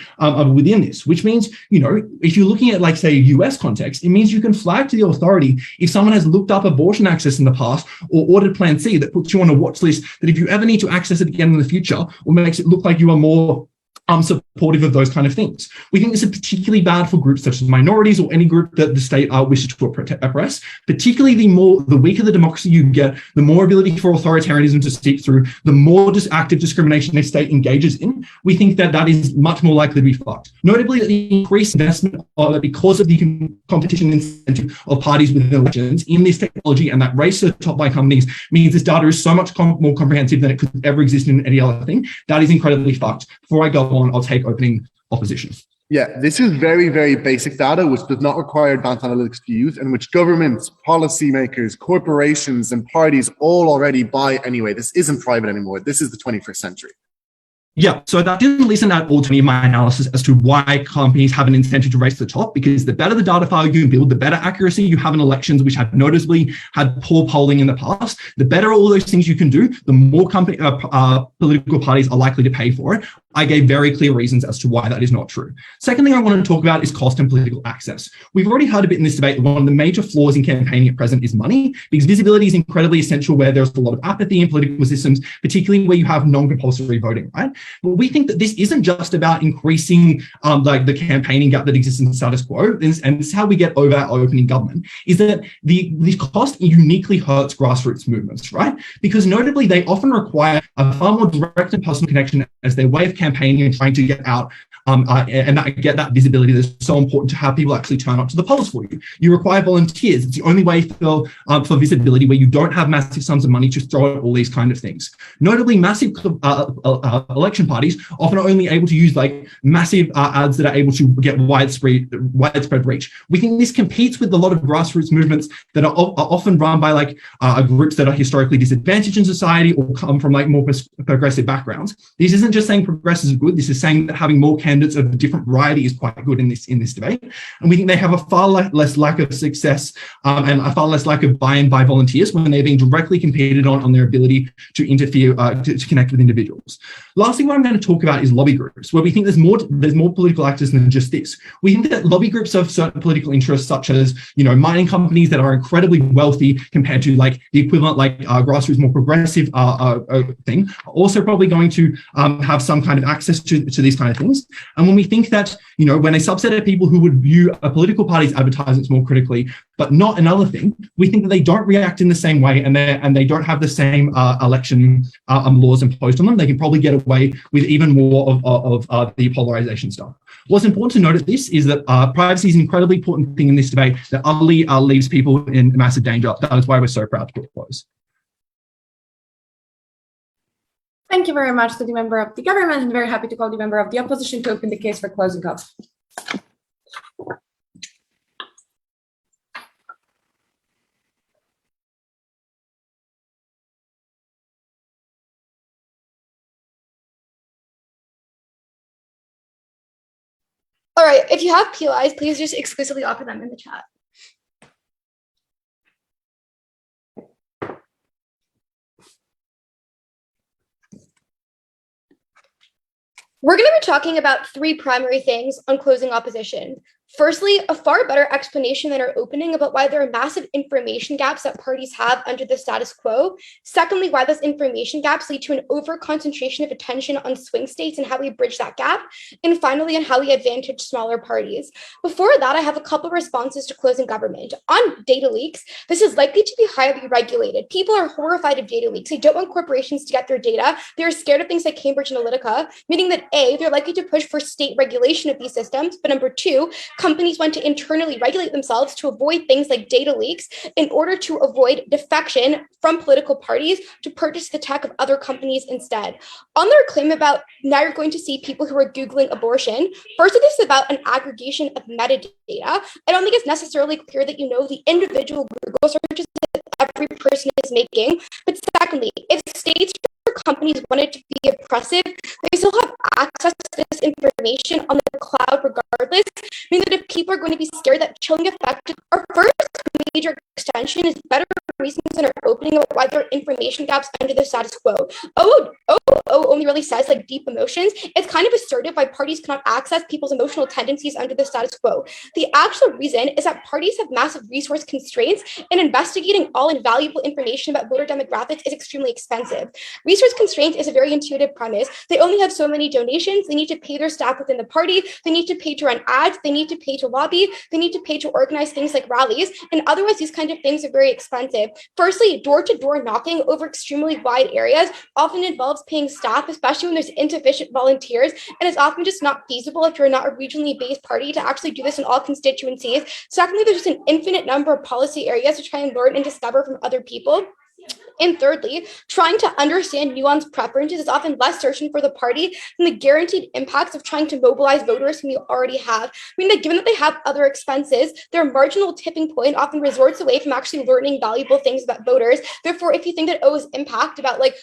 within this, which means, if you're looking at say a US context, it means you can flag to the authority if someone has looked up abortion access in the past or ordered Plan C, that puts you on a watch list that if you ever need to access it again in the future, or makes it look like you are more supportive of those kind of things. We think this is particularly bad for groups such as minorities or any group that the state wishes to oppress. Particularly the weaker the democracy you get, the more ability for authoritarianism to seep through, the more active discrimination a state engages in. We think that is much more likely to be fucked. Notably, the increased investment because of the competition incentive of parties within elections in this technology and that race to the top by companies means this data is so much more comprehensive than it could ever exist in any other thing. That is incredibly fucked. Before I go on, I'll take opening opposition. Yeah, this is very, very basic data, which does not require advanced analytics to use, and which governments, policymakers, corporations, and parties all already buy anyway. This isn't private anymore. This is the 21st century. Yeah, so that didn't listen at all to any of my analysis as to why companies have an incentive to race to the top, because the better the data file you build, the better accuracy you have in elections, which have noticeably had poor polling in the past, the better all those things you can do, the more political parties are likely to pay for it. I gave very clear reasons as to why that is not true. Second thing I want to talk about is cost and political access. We've already heard a bit in this debate that one of the major flaws in campaigning at present is money, because visibility is incredibly essential where there's a lot of apathy in political systems, particularly where you have non-compulsory voting, right? But we think that this isn't just about increasing the campaigning gap that exists in the status quo, and this is how we get over our opening government, is that the cost uniquely hurts grassroots movements, right? Because notably, they often require a far more direct and personal connection as their way of campaigning and trying to get out and that get that visibility that's so important to how people actually turn up to the polls for you. You require volunteers. It's the only way for visibility where you don't have massive sums of money to throw at all these kind of things. Notably, massive election parties often are only able to use like massive ads that are able to get widespread reach. We think this competes with a lot of grassroots movements that are often run by like groups that are historically disadvantaged in society or come from like more progressive backgrounds. This isn't just saying progressives are good. This is saying that having more candidates of a different variety is quite good in this debate. And we think they have a far less lack of success and a far less lack of buy-in by volunteers when they're being directly competed on their ability to interfere, to connect with individuals. Lastly, what I'm going to talk about is lobby groups, where we think there's more political actors than just this. We think that lobby groups of certain political interests, such as, mining companies that are incredibly wealthy compared to like the equivalent like grassroots, more progressive thing, are also probably going to have some kind of access to these kind of things. And when we think that, when a subset of people who would view a political party's advertisements more critically, but not another thing, we think that they don't react in the same way and they don't have the same election laws imposed on them. They can probably get away with even more of the polarization stuff. What's important to note at this is that privacy is an incredibly important thing in this debate that utterly leaves people in massive danger. That is why we're so proud to close. Thank you very much to the member of the government, and very happy to call the member of the opposition to open the case for closing up. All right, if you have POIs, please just exclusively offer them in the chat. We're going to be talking about three primary things on closing opposition. Firstly, a far better explanation than our opening about why there are massive information gaps that parties have under the status quo. Secondly, why those information gaps lead to an over-concentration of attention on swing states and how we bridge that gap. And finally, on how we advantage smaller parties. Before that, I have a couple responses to closing government. On data leaks, this is likely to be highly regulated. People are horrified of data leaks. They don't want corporations to get their data. They're scared of things like Cambridge Analytica, meaning that A, they're likely to push for state regulation of these systems, but number two, companies want to internally regulate themselves to avoid things like data leaks in order to avoid defection from political parties to purchase the tech of other companies instead. On their claim about now you're going to see people who are Googling abortion, firstly, this is about an aggregation of metadata. I don't think it's necessarily clear that you know the individual Google searches that every person is making. But secondly, if states or companies wanted to be oppressive, they still have access to this information on the cloud regardless, meaning that if people are going to be scared that chilling effect, our first major extension is better reasons in our opening about why there are information gaps under the status quo. Only really says like deep emotions. It's kind of assertive why parties cannot access people's emotional tendencies under the status quo. The actual reason is that parties have massive resource constraints, and investigating all invaluable information about voter demographics is extremely expensive. Resource constraints is a very intuitive premise. They only have so many donations. They need to pay their staff within the party. They need to pay to run ads. They need to pay to lobby. They need to pay to organize things like rallies. And otherwise, these kind of things are very expensive. Firstly, door-to-door knocking over extremely wide areas often involves paying staff, especially when there's insufficient volunteers. And it's often just not feasible if you're not a regionally based party to actually do this in all constituencies. Secondly, there's just an infinite number of policy areas to try and learn and discover from other people. And thirdly, trying to understand nuanced preferences is often less certain for the party than the guaranteed impacts of trying to mobilize voters whom you already have. I mean, that given that they have other expenses, their marginal tipping point often resorts away from actually learning valuable things about voters. Therefore, if you think that O's impact about like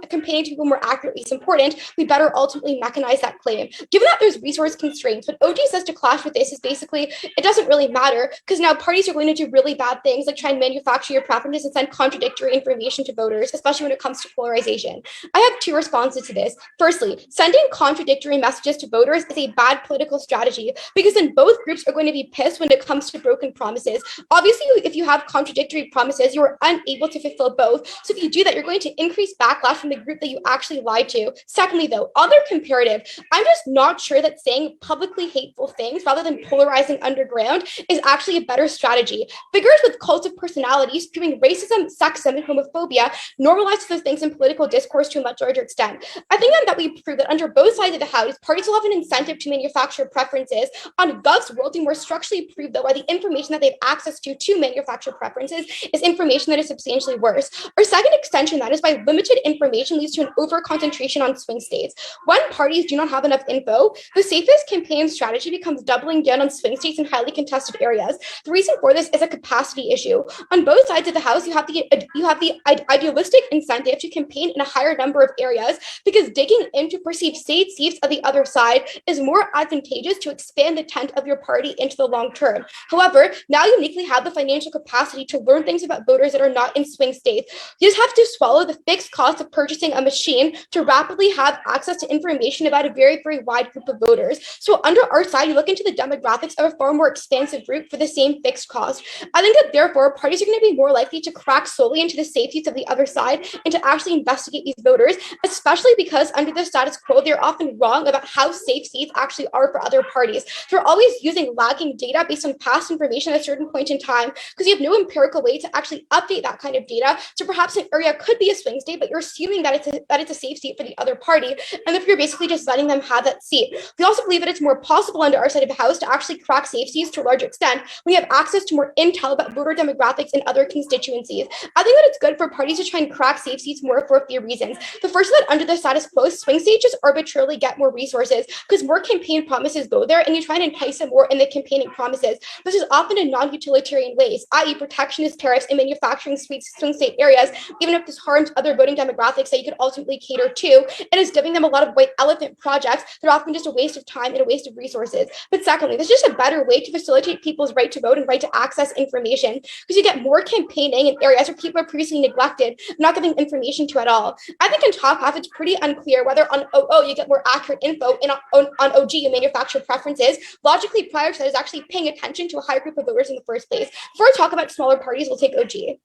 campaigning to people more accurately is important, we better ultimately mechanize that claim. Given that there's resource constraints, what OG says to clash with this is basically, it doesn't really matter because now parties are going to do really bad things like try and manufacture your preferences and send contradictory information to voters, especially when it comes to polarization. I have two responses to this. Firstly, sending contradictory messages to voters is a bad political strategy because then both groups are going to be pissed when it comes to broken promises. Obviously, if you have contradictory promises, you are unable to fulfill both. So if you do that, you're going to increase backlash from the group that you actually lied to. Secondly, though, on their comparative, I'm just not sure that saying publicly hateful things rather than polarizing underground is actually a better strategy. Figures with cults of personality spewing racism, sexism, and homophobia, normalizes those things in political discourse to a much larger extent. I think that we prove that under both sides of the house, parties will have an incentive to manufacture preferences. On Gov's world, we more structurally prove that why the information that they have access to manufacture preferences is information that is substantially worse. Our second extension, that is why limited information leads to an over-concentration on swing states. When parties do not have enough info, the safest campaign strategy becomes doubling down on swing states in highly contested areas. The reason for this is a capacity issue. On both sides of the house, you have the idealistic incentive to campaign in a higher number of areas because digging into perceived state seats of the other side is more advantageous to expand the tent of your party into the long term. However, now you uniquely have the financial capacity to learn things about voters that are not in swing states. You just have to swallow the fixed cost of purchasing a machine to rapidly have access to information about a very, very wide group of voters. So under our side, you look into the demographics of a far more expansive group for the same fixed cost. I think that therefore parties are going to be more likely to crack solely into the safe seats of the other side and to actually investigate these voters, especially because under the status quo, they're often wrong about how safe seats actually are for other parties. They're always using lagging data based on past information at a certain point in time because you have no empirical way to actually update that kind of data. So perhaps an area could be a swing state, but you're assuming that it's a safe seat for the other party, and if you're basically just letting them have that seat. We also believe that it's more possible under our side of the house to actually crack safe seats to a large extent when you have access to more intel about voter demographics in other constituencies. I think that it's good for parties to try and crack safe seats more for a few reasons. The first is that under the status quo, swing states just arbitrarily get more resources because more campaign promises go there and you try and entice them more in the campaigning promises. This is often in non-utilitarian ways, i.e. protectionist tariffs in manufacturing swing state areas, even if this harms other voting demographics that you could ultimately cater to, and is giving them a lot of white elephant projects that are often just a waste of time and a waste of resources. But secondly, there's just a better way to facilitate people's right to vote and right to access information because you get more campaigning in areas where people are previously neglected, not giving information to at all. I think on top half, it's pretty unclear whether on OO you get more accurate info and on OG you manufacture preferences. Logically, prior to that is actually paying attention to a higher group of voters in the first place. Before I talk about smaller parties, we'll take OG.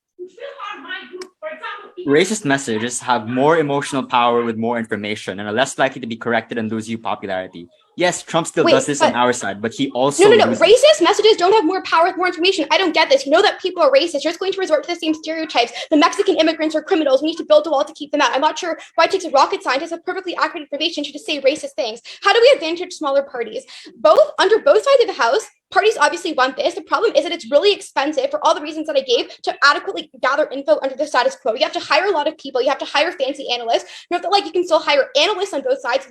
Racist messages have more emotional power with more information and are less likely to be corrected and lose you popularity. Yes, Trump still does this on our side, but he also No. Racist messages don't have more power with more information. I don't get this. You know that people are racist. You're just going to resort to the same stereotypes. The Mexican immigrants are criminals. We need to build a wall to keep them out. I'm not sure why it takes a rocket scientist with perfectly accurate information to just say racist things. How do we advantage smaller parties? Under both sides of the house, parties obviously want this. The problem is that it's really expensive for all the reasons that I gave to adequately gather info under the status quo. You have to hire a lot of people. You have to hire fancy analysts. You have to you can still hire analysts on both sides.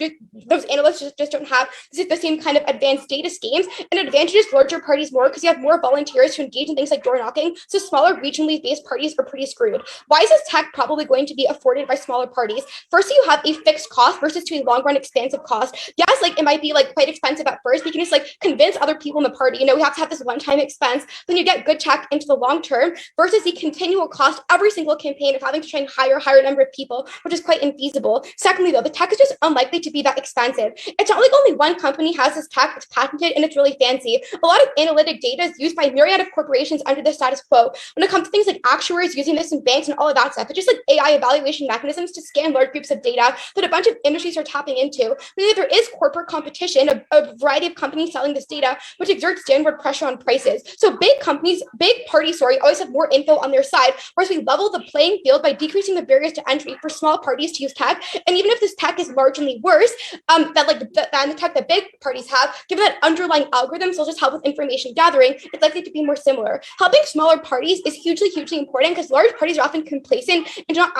Those analysts just don't have the same kind of advanced data schemes, and it advantages larger parties more because you have more volunteers to engage in things like door knocking. So smaller regionally based parties are pretty screwed. Why is this tech probably going to be afforded by smaller parties? Firstly, you have a fixed cost versus to a long run expansive cost. Yes, it might be quite expensive at first. You can just convince other people in the party, we have to have this one-time expense. Then you get good tech into the long term versus the continual cost every single campaign of having to try and hire a higher number of people, which is quite infeasible. Secondly, though, the tech is just unlikely to be that expensive. It's not like only one company has this tech, it's patented and it's really fancy. A lot of analytic data is used by a myriad of corporations under the status quo. When it comes to things like actuaries using this in banks and all of that stuff, it's just AI evaluation mechanisms to scan large groups of data that a bunch of industries are tapping into. Meaning there is corporate competition, a variety of companies selling this data, which exerts downward pressure on prices. So big parties, always have more info on their side, whereas we level the playing field by decreasing the barriers to entry for small parties to use tech. And even if this tech is marginally worse than the tech that big parties have, given that underlying algorithms will just help with information gathering, it's likely to be more similar. Helping smaller parties is hugely important because large parties are often complacent and do not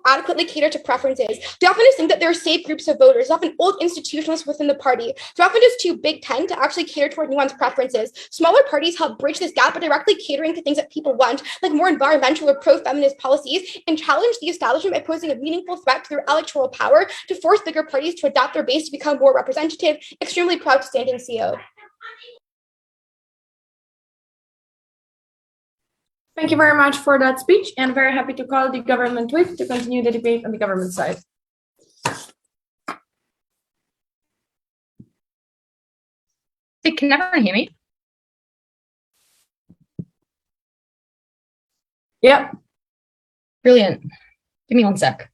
adequately cater to preferences. They often just think that there are safe groups of voters, often old institutionalists within the party. They're often just too big tent to actually cater toward nuanced preferences. Smaller parties help bridge this gap by directly catering to things that people want, like more environmental or pro-feminist policies, and challenge the establishment by posing a meaningful threat to their electoral power to force bigger parties to adapt their base to become more representative. Extremely proud to stand in CO. Thank you very much for that speech, and very happy to call the government whip to continue the debate on the government side. Can everyone hear me? Yeah. Brilliant. Give me one sec.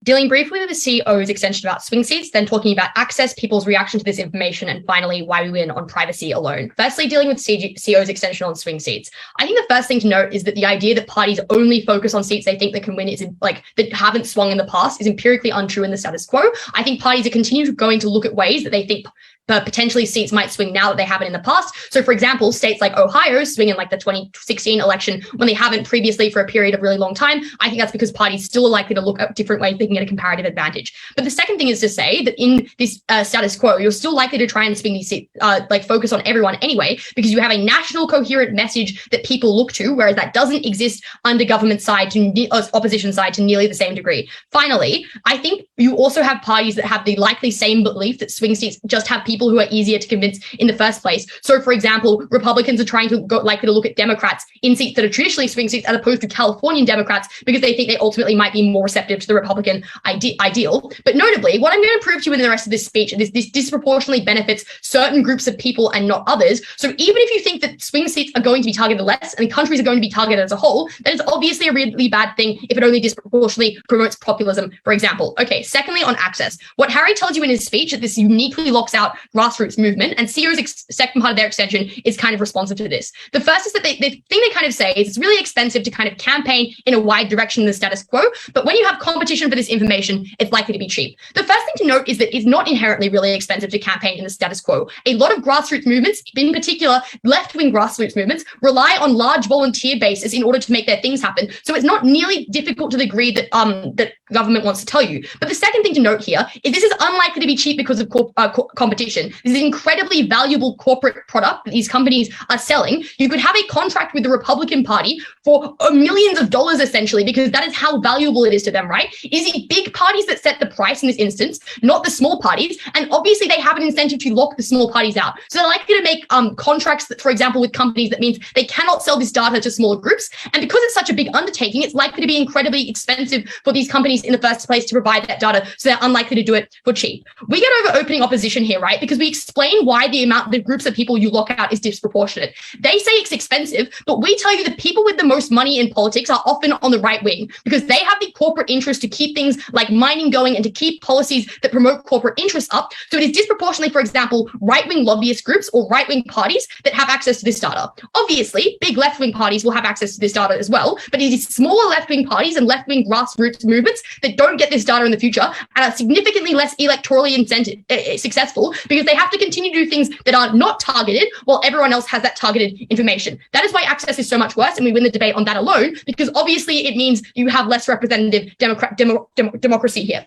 dealing briefly with the CEO's extension about swing seats, then talking about access, people's reaction to this information, and finally, why we win on privacy alone. Firstly, dealing with CEO's extension on swing seats. I think the first thing to note is that the idea that parties only focus on seats they think they can win is that haven't swung in the past is empirically untrue in the status quo. I think parties are continuing going to look at ways that they think potentially seats might swing now that they haven't in the past. So for example, states like Ohio swing in like the 2016 election when they haven't previously for a period of really long time. I think that's because parties still are likely to look at different ways they can get a comparative advantage. But the second thing is to say that in this status quo, you're still likely to try and swing these seats, focus on everyone anyway, because you have a national coherent message that people look to, whereas that doesn't exist under government side to opposition side to nearly the same degree. Finally, I think you also have parties that have the likely same belief that swing seats just have people who are easier to convince in the first place. So for example, Republicans are trying to likely to look at Democrats in seats that are traditionally swing seats as opposed to Californian Democrats because they think they ultimately might be more receptive to the Republican ideal. But notably, what I'm going to prove to you in the rest of this speech is this disproportionately benefits certain groups of people and not others. So even if you think that swing seats are going to be targeted less and countries are going to be targeted as a whole, then it's obviously a really bad thing if it only disproportionately promotes populism, for example. Okay, secondly, on access. What Harry tells you in his speech that this uniquely locks out grassroots movement, and CEO's second part of their extension is kind of responsive to this. The first is that the thing they kind of say is it's really expensive to kind of campaign in a wide direction in the status quo, but when you have competition for this information, it's likely to be cheap. The first thing to note is that it's not inherently really expensive to campaign in the status quo. A lot of grassroots movements, in particular left-wing grassroots movements, rely on large volunteer bases in order to make their things happen. So it's not nearly difficult to the degree that that government wants to tell you. But the second thing to note here is this is unlikely to be cheap because of competition. This is an incredibly valuable corporate product that these companies are selling. You could have a contract with the Republican Party for millions of dollars, essentially, because that is how valuable it is to them, right? It is the big parties that set the price in this instance, not the small parties. And obviously, they have an incentive to lock the small parties out. So they're likely to make contracts, that, for example, with companies that means they cannot sell this data to smaller groups. And because it's such a big undertaking, it's likely to be incredibly expensive for these companies in the first place to provide that data. So they're unlikely to do it for cheap. We get over opening opposition here, right? Because we explain why the groups of people you lock out is disproportionate. They say it's expensive, but we tell you that people with the most money in politics are often on the right wing because they have the corporate interest to keep things like mining going and to keep policies that promote corporate interests up. So it is disproportionately, for example, right-wing lobbyist groups or right-wing parties that have access to this data. Obviously, big left-wing parties will have access to this data as well, but it is smaller left-wing parties and left-wing grassroots movements that don't get this data in the future and are significantly less electorally successful because they have to continue to do things that are not targeted while everyone else has that targeted information. That is why access is so much worse, and we win the debate on that alone, because obviously it means you have less representative democracy here.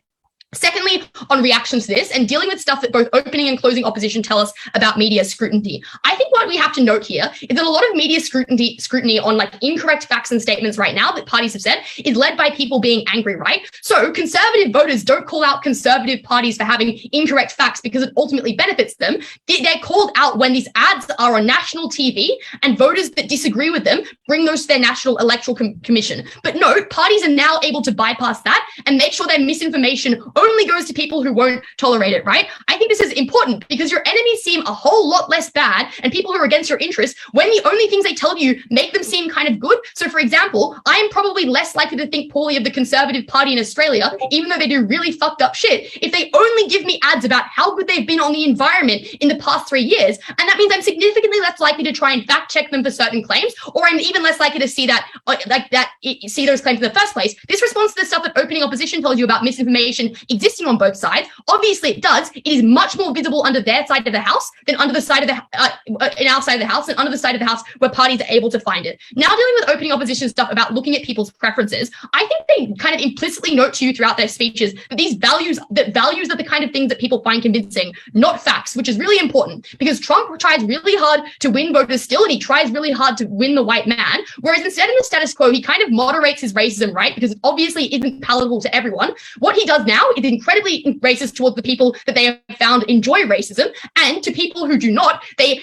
Secondly, on reaction to this and dealing with stuff that both opening and closing opposition tell us about media scrutiny. I think what we have to note here is that a lot of media scrutiny on like incorrect facts and statements right now that parties have said is led by people being angry, right? So conservative voters don't call out conservative parties for having incorrect facts because it ultimately benefits them. They're called out when these ads are on national TV and voters that disagree with them bring those to their National Electoral Commission. But no, parties are now able to bypass that and make sure their misinformation only goes to people who won't tolerate it, right? I think this is important because your enemies seem a whole lot less bad and people who are against your interests when the only things they tell you make them seem kind of good. So for example, I am probably less likely to think poorly of the Conservative Party in Australia, even though they do really fucked up shit, if they only give me ads about how good they've been on the environment in the past 3 years. And that means I'm significantly less likely to try and fact check them for certain claims, or I'm even less likely to see see those claims in the first place. This responds to the stuff that opening opposition tells you about misinformation existing on both sides. Obviously it does. It is much more visible under their side of the house than under the side of the in our side of the house and under the side of the house where parties are able to find it. Now dealing with opening opposition stuff about looking at people's preferences, I think they kind of implicitly note to you throughout their speeches that values are the kind of things that people find convincing, not facts, which is really important because Trump tries really hard to win voters still, and he tries really hard to win the white man, whereas instead in the status quo, he kind of moderates his racism, right? Because it obviously isn't palatable to everyone. What he does now it's incredibly racist towards the people that they have found enjoy racism, and to people who do not, they,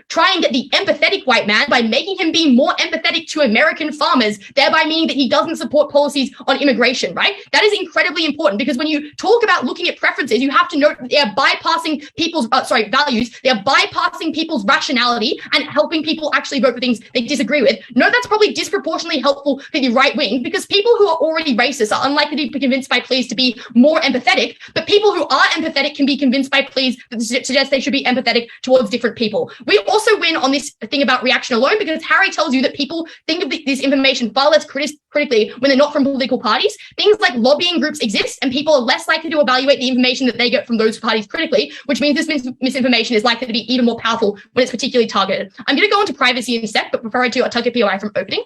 try and get the empathetic white man by making him be more empathetic to American farmers, thereby meaning that he doesn't support policies on immigration, right? That is incredibly important, because when you talk about looking at preferences, you have to note that they are bypassing people's, values. They are bypassing people's rationality and helping people actually vote for things they disagree with. No, that's probably disproportionately helpful for the right wing, because people who are already racist are unlikely to be convinced by pleas to be more empathetic, but people who are empathetic can be convinced by pleas that suggest they should be empathetic towards different people. We also win on this thing about reaction alone, because Harry tells you that people think of this information far less critically when they're not from political parties. Things like lobbying groups exist, and people are less likely to evaluate the information that they get from those parties critically, which means this misinformation is likely to be even more powerful when it's particularly targeted. I'm going to go into privacy in a sec, but before I do, I'll take a POI from opening.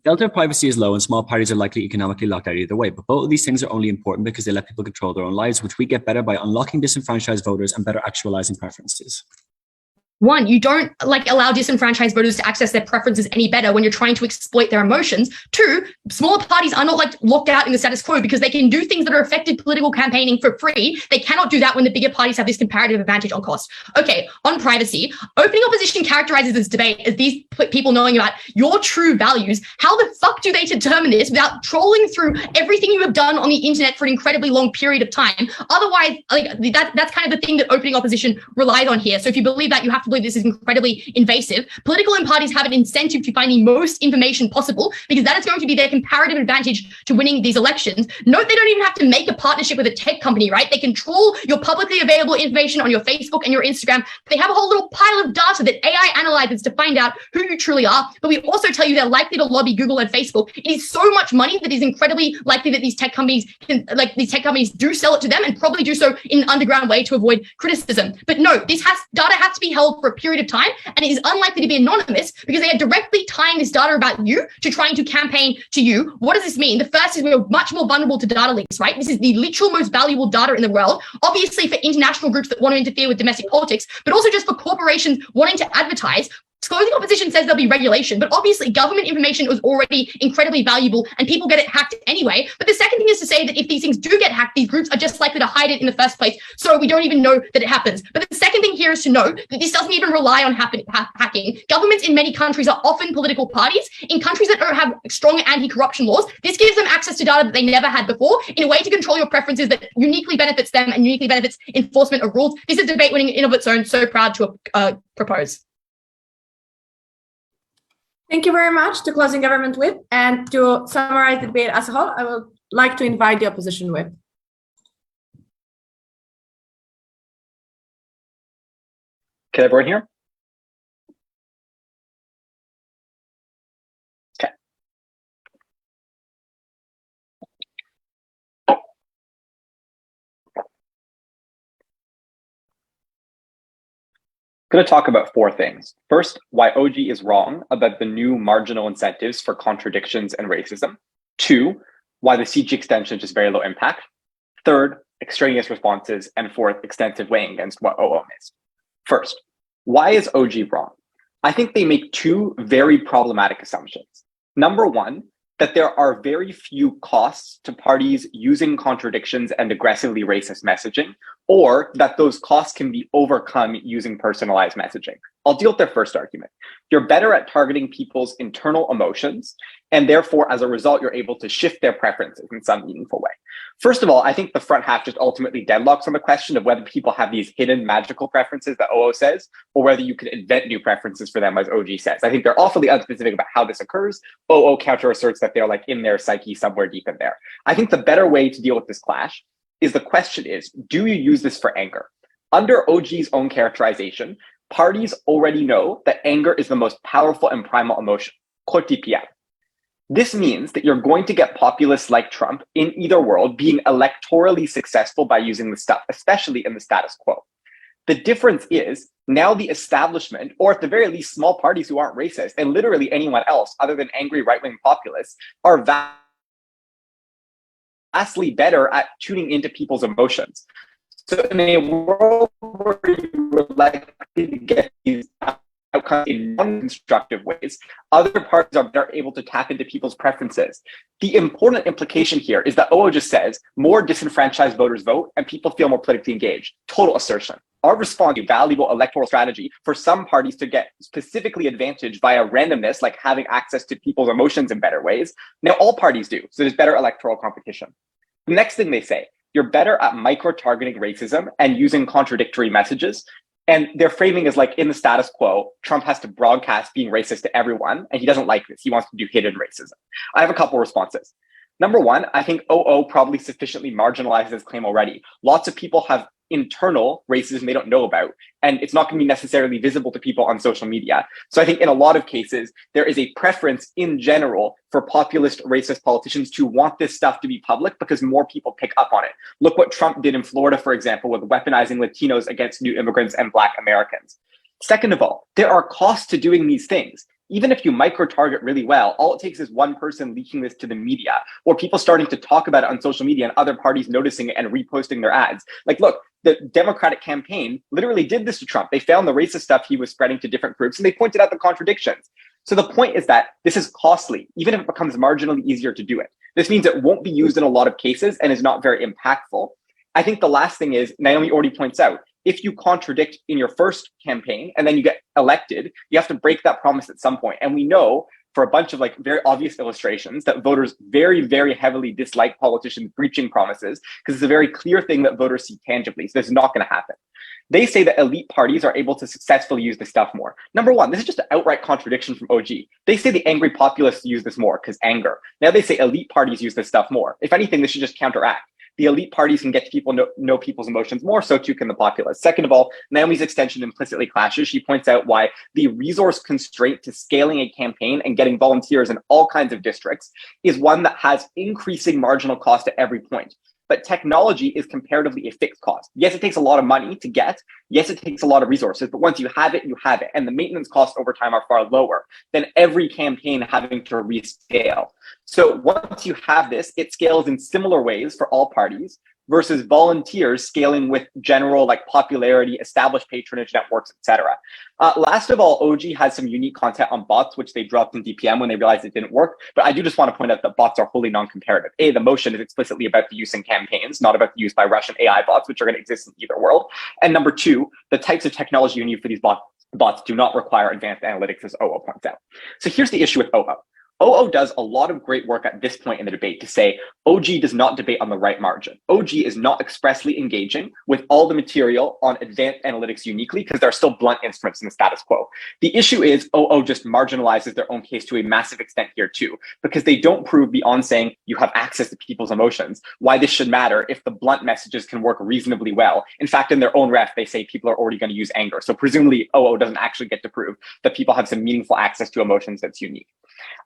Delta of privacy is low, and small parties are likely economically locked out either way. But both of these things are only important because they let people control their own lives, which we get better by unlocking disenfranchised voters and better actualizing preferences. One, you don't allow disenfranchised voters to access their preferences any better when you're trying to exploit their emotions. Two, smaller parties are not locked out in the status quo because they can do things that are effective political campaigning for free. They cannot do that when the bigger parties have this comparative advantage on cost. Okay, on privacy, opening opposition characterizes this debate as these people knowing about your true values. How the fuck do they determine this without trolling through everything you have done on the internet for an incredibly long period of time? Otherwise, that's kind of the thing that opening opposition relies on here. So if you believe that, you have to believe this is incredibly invasive. Political parties have an incentive to find the most information possible, because that is going to be their comparative advantage to winning these elections. Note, they don't even have to make a partnership with a tech company, right? They control your publicly available information on your Facebook and your Instagram. They have a whole little pile of data that AI analyzes to find out who you truly are. But we also tell you they're likely to lobby Google and Facebook. It is so much money that it is incredibly likely that these tech companies do sell it to them, and probably do so in an underground way to avoid criticism. But no, data has to be held for a period of time, and it is unlikely to be anonymous because they are directly tying this data about you to trying to campaign to you. What does this mean? The first is we're much more vulnerable to data leaks, right? This is the literal most valuable data in the world, obviously for international groups that want to interfere with domestic politics, but also just for corporations wanting to advertise. Closing opposition says there'll be regulation, but obviously government information was already incredibly valuable and people get it hacked anyway. But the second thing is to say that if these things do get hacked, these groups are just likely to hide it in the first place, so we don't even know that it happens. But the second thing here is to know that this doesn't even rely on hacking. Governments in many countries are often political parties. In countries that don't have strong anti-corruption laws, this gives them access to data that they never had before in a way to control your preferences that uniquely benefits them and uniquely benefits enforcement of rules. This is debate winning in of its own, so proud to propose. Thank you very much to Closing Government Whip. And to summarize the debate as a whole, I would like to invite the opposition whip. Can everyone hear? Okay. Going to talk about four things. First, why OG is wrong about the new marginal incentives for contradictions and racism. Two, why the CG extension is just very low impact. Third, extraneous responses. And fourth, extensive weighing against what OO is. First, why is OG wrong? I think they make two very problematic assumptions. Number one, that there are very few costs to parties using contradictions and aggressively racist messaging, or that those costs can be overcome using personalized messaging. I'll deal with their first argument. You're better at targeting people's internal emotions, and therefore, as a result, you're able to shift their preferences in some meaningful way. First of all, I think the front half just ultimately deadlocks on the question of whether people have these hidden magical preferences that OO says, or whether you can invent new preferences for them, as OG says. I think they're awfully unspecific about how this occurs. OO counter asserts that they're in their psyche somewhere deep in there. I think the better way to deal with this clash is the question is, do you use this for anger? Under OG's own characterization, parties already know that anger is the most powerful and primal emotion, quote DPM. This means that you're going to get populists like Trump in either world being electorally successful by using this stuff, especially in the status quo. The difference is now the establishment, or at the very least small parties who aren't racist, and literally anyone else other than angry right-wing populists, are vastly better at tuning into people's emotions. So in a world where you were likely to get these outcomes sometimes in non-constructive ways, other parties are better able to tap into people's preferences. The important implication here is that OO just says more disenfranchised voters vote and people feel more politically engaged. Total assertion. Our response to valuable electoral strategy for some parties to get specifically advantaged via randomness, like having access to people's emotions in better ways. Now all parties do, so there's better electoral competition. The next thing they say, you're better at micro-targeting racism and using contradictory messages. And their framing is like, in the status quo, Trump has to broadcast being racist to everyone, and he doesn't like this. He wants to do hidden racism. I have a couple responses. Number one, I think OO probably sufficiently marginalizes this claim already. Lots of people have internal racism they don't know about, and it's not going to be necessarily visible to people on social media. So I think in a lot of cases, there is a preference in general for populist racist politicians to want this stuff to be public because more people pick up on it. Look what Trump did in Florida, for example, with weaponizing Latinos against new immigrants and Black Americans. Second of all, there are costs to doing these things. Even if you micro-target really well, all it takes is one person leaking this to the media or people starting to talk about it on social media and other parties noticing it and reposting their ads. Like, look, the Democratic campaign literally did this to Trump. They found the racist stuff he was spreading to different groups and they pointed out the contradictions. So the point is that this is costly, even if it becomes marginally easier to do it. This means it won't be used in a lot of cases and is not very impactful. I think the last thing is, Naomi already points out, if you contradict in your first campaign and then you get elected, you have to break that promise at some point. And we know for a bunch of like very obvious illustrations that voters very, very heavily dislike politicians breaching promises because it's a very clear thing that voters see tangibly. So this is not going to happen. They say that elite parties are able to successfully use this stuff more. Number one, this is just an outright contradiction from OG. They say the angry populists use this more because anger. Now they say elite parties use this stuff more. If anything, this should just counteract. The elite parties can get to people know people's emotions more, so too can the populace. Second of all, Naomi's extension implicitly clashes. She points out why the resource constraint to scaling a campaign and getting volunteers in all kinds of districts is one that has increasing marginal cost at every point. But technology is comparatively a fixed cost. Yes, it takes a lot of money to get. Yes, it takes a lot of resources, but once you have it, you have it. And the maintenance costs over time are far lower than every campaign having to rescale. So once you have this, it scales in similar ways for all parties versus volunteers scaling with general like popularity, established patronage networks, etc. Last of all, OG has some unique content on bots, which they dropped in DPM when they realized it didn't work. But I do just want to point out that bots are wholly non-comparative. A, the motion is explicitly about the use in campaigns, not about the use by Russian AI bots, which are going to exist in either world. And number two, the types of technology you need for these bots do not require advanced analytics, as OO points out. So here's the issue with OO. OO does a lot of great work at this point in the debate to say OG does not debate on the right margin. OG is not expressly engaging with all the material on advanced analytics uniquely because there are still blunt instruments in the status quo. The issue is OO just marginalizes their own case to a massive extent here too, because they don't prove beyond saying you have access to people's emotions why this should matter if the blunt messages can work reasonably well. In fact, in their own ref, they say people are already going to use anger. So presumably OO doesn't actually get to prove that people have some meaningful access to emotions that's unique.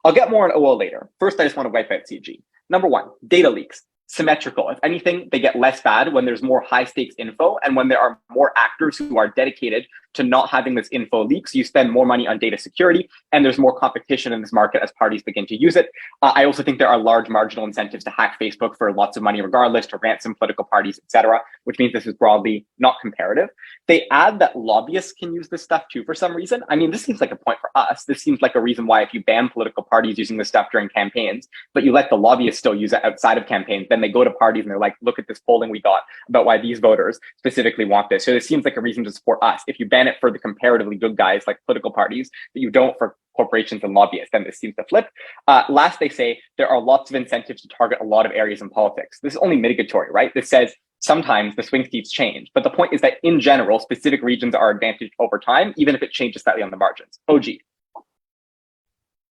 I'll get more on OO later. First, I just want to wipe out CG. Number one, data leaks. Symmetrical. If anything, they get less bad when there's more high stakes info and when there are more actors who are dedicated to not having this info leak. So you spend more money on data security and there's more competition in this market as parties begin to use it. I also think there are large marginal incentives to hack Facebook for lots of money regardless, to ransom political parties, etc., which means this is broadly not comparative. They add that lobbyists can use this stuff too for some reason. I mean, this seems like a point for us. This seems like a reason why if you ban political parties using this stuff during campaigns, but you let the lobbyists still use it outside of campaigns, then they go to parties and they're like, look at this polling we got about why these voters specifically want this. So this seems like a reason to support us. If you ban it for the comparatively good guys like political parties, but you don't for corporations and lobbyists, then this seems to flip. Last, they say there are lots of incentives to target a lot of areas in politics. This is only mitigatory, right? This says sometimes the swing seats change, but the point is that in general, specific regions are advantaged over time, even if it changes slightly on the margins. OG.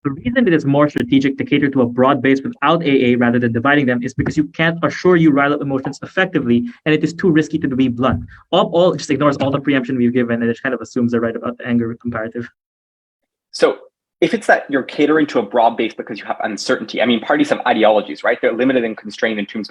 The reason it is more strategic to cater to a broad base without AA rather than dividing them is because you can't assure you rile up emotions effectively, and it is too risky to be blunt. All just ignores all the preemption we've given, and it kind of assumes they're right about the anger comparative. So if it's that you're catering to a broad base because you have uncertainty, I mean, parties have ideologies, right? They're limited and constrained in terms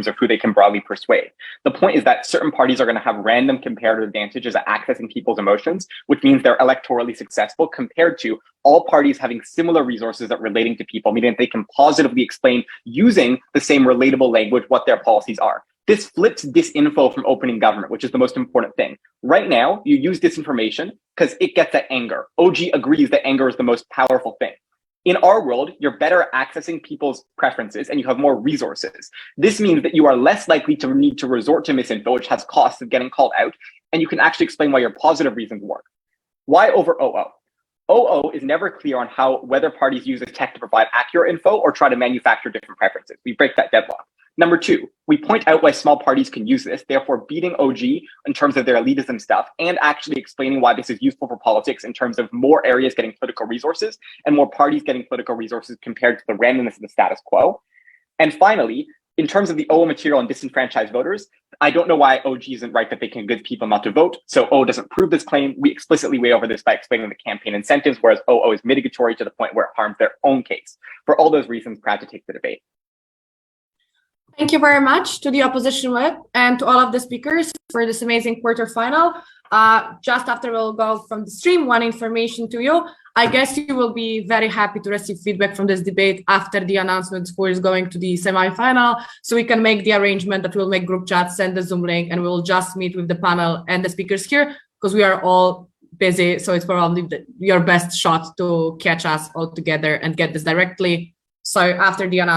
of who they can broadly persuade. The point is that certain parties are going to have random comparative advantages at accessing people's emotions, which means they're electorally successful compared to all parties having similar resources that relating to people, meaning that they can positively explain using the same relatable language what their policies are. This flips disinfo from opening government, which is the most important thing. Right now, you use disinformation because it gets at anger. OG agrees that anger is the most powerful thing. In our world, you're better at accessing people's preferences and you have more resources. This means that you are less likely to need to resort to misinfo, which has costs of getting called out, and you can actually explain why your positive reasons work. Why over OO? OO is never clear on whether parties use this tech to provide accurate info or try to manufacture different preferences. We break that deadlock. Number two, we point out why small parties can use this, therefore beating OG in terms of their elitism stuff and actually explaining why this is useful for politics in terms of more areas getting political resources and more parties getting political resources compared to the randomness of the status quo. And finally, in terms of the OO material and disenfranchised voters, I don't know why OG isn't right that they can convince people not to vote. So O doesn't prove this claim. We explicitly weigh over this by explaining the campaign incentives, whereas OO is mitigatory to the point where it harms their own case. For all those reasons, proud to take the debate. Thank you very much to the opposition whip and to all of the speakers for this amazing quarterfinal. Just after we'll go from the stream, one information to you. I guess you will be very happy to receive feedback from this debate after the announcement who is going to the semi-final. So we can make the arrangement that we'll make group chats, send the Zoom link, and we'll just meet with the panel and the speakers here because we are all busy. So it's probably your best shot to catch us all together and get this directly. So after the announcement,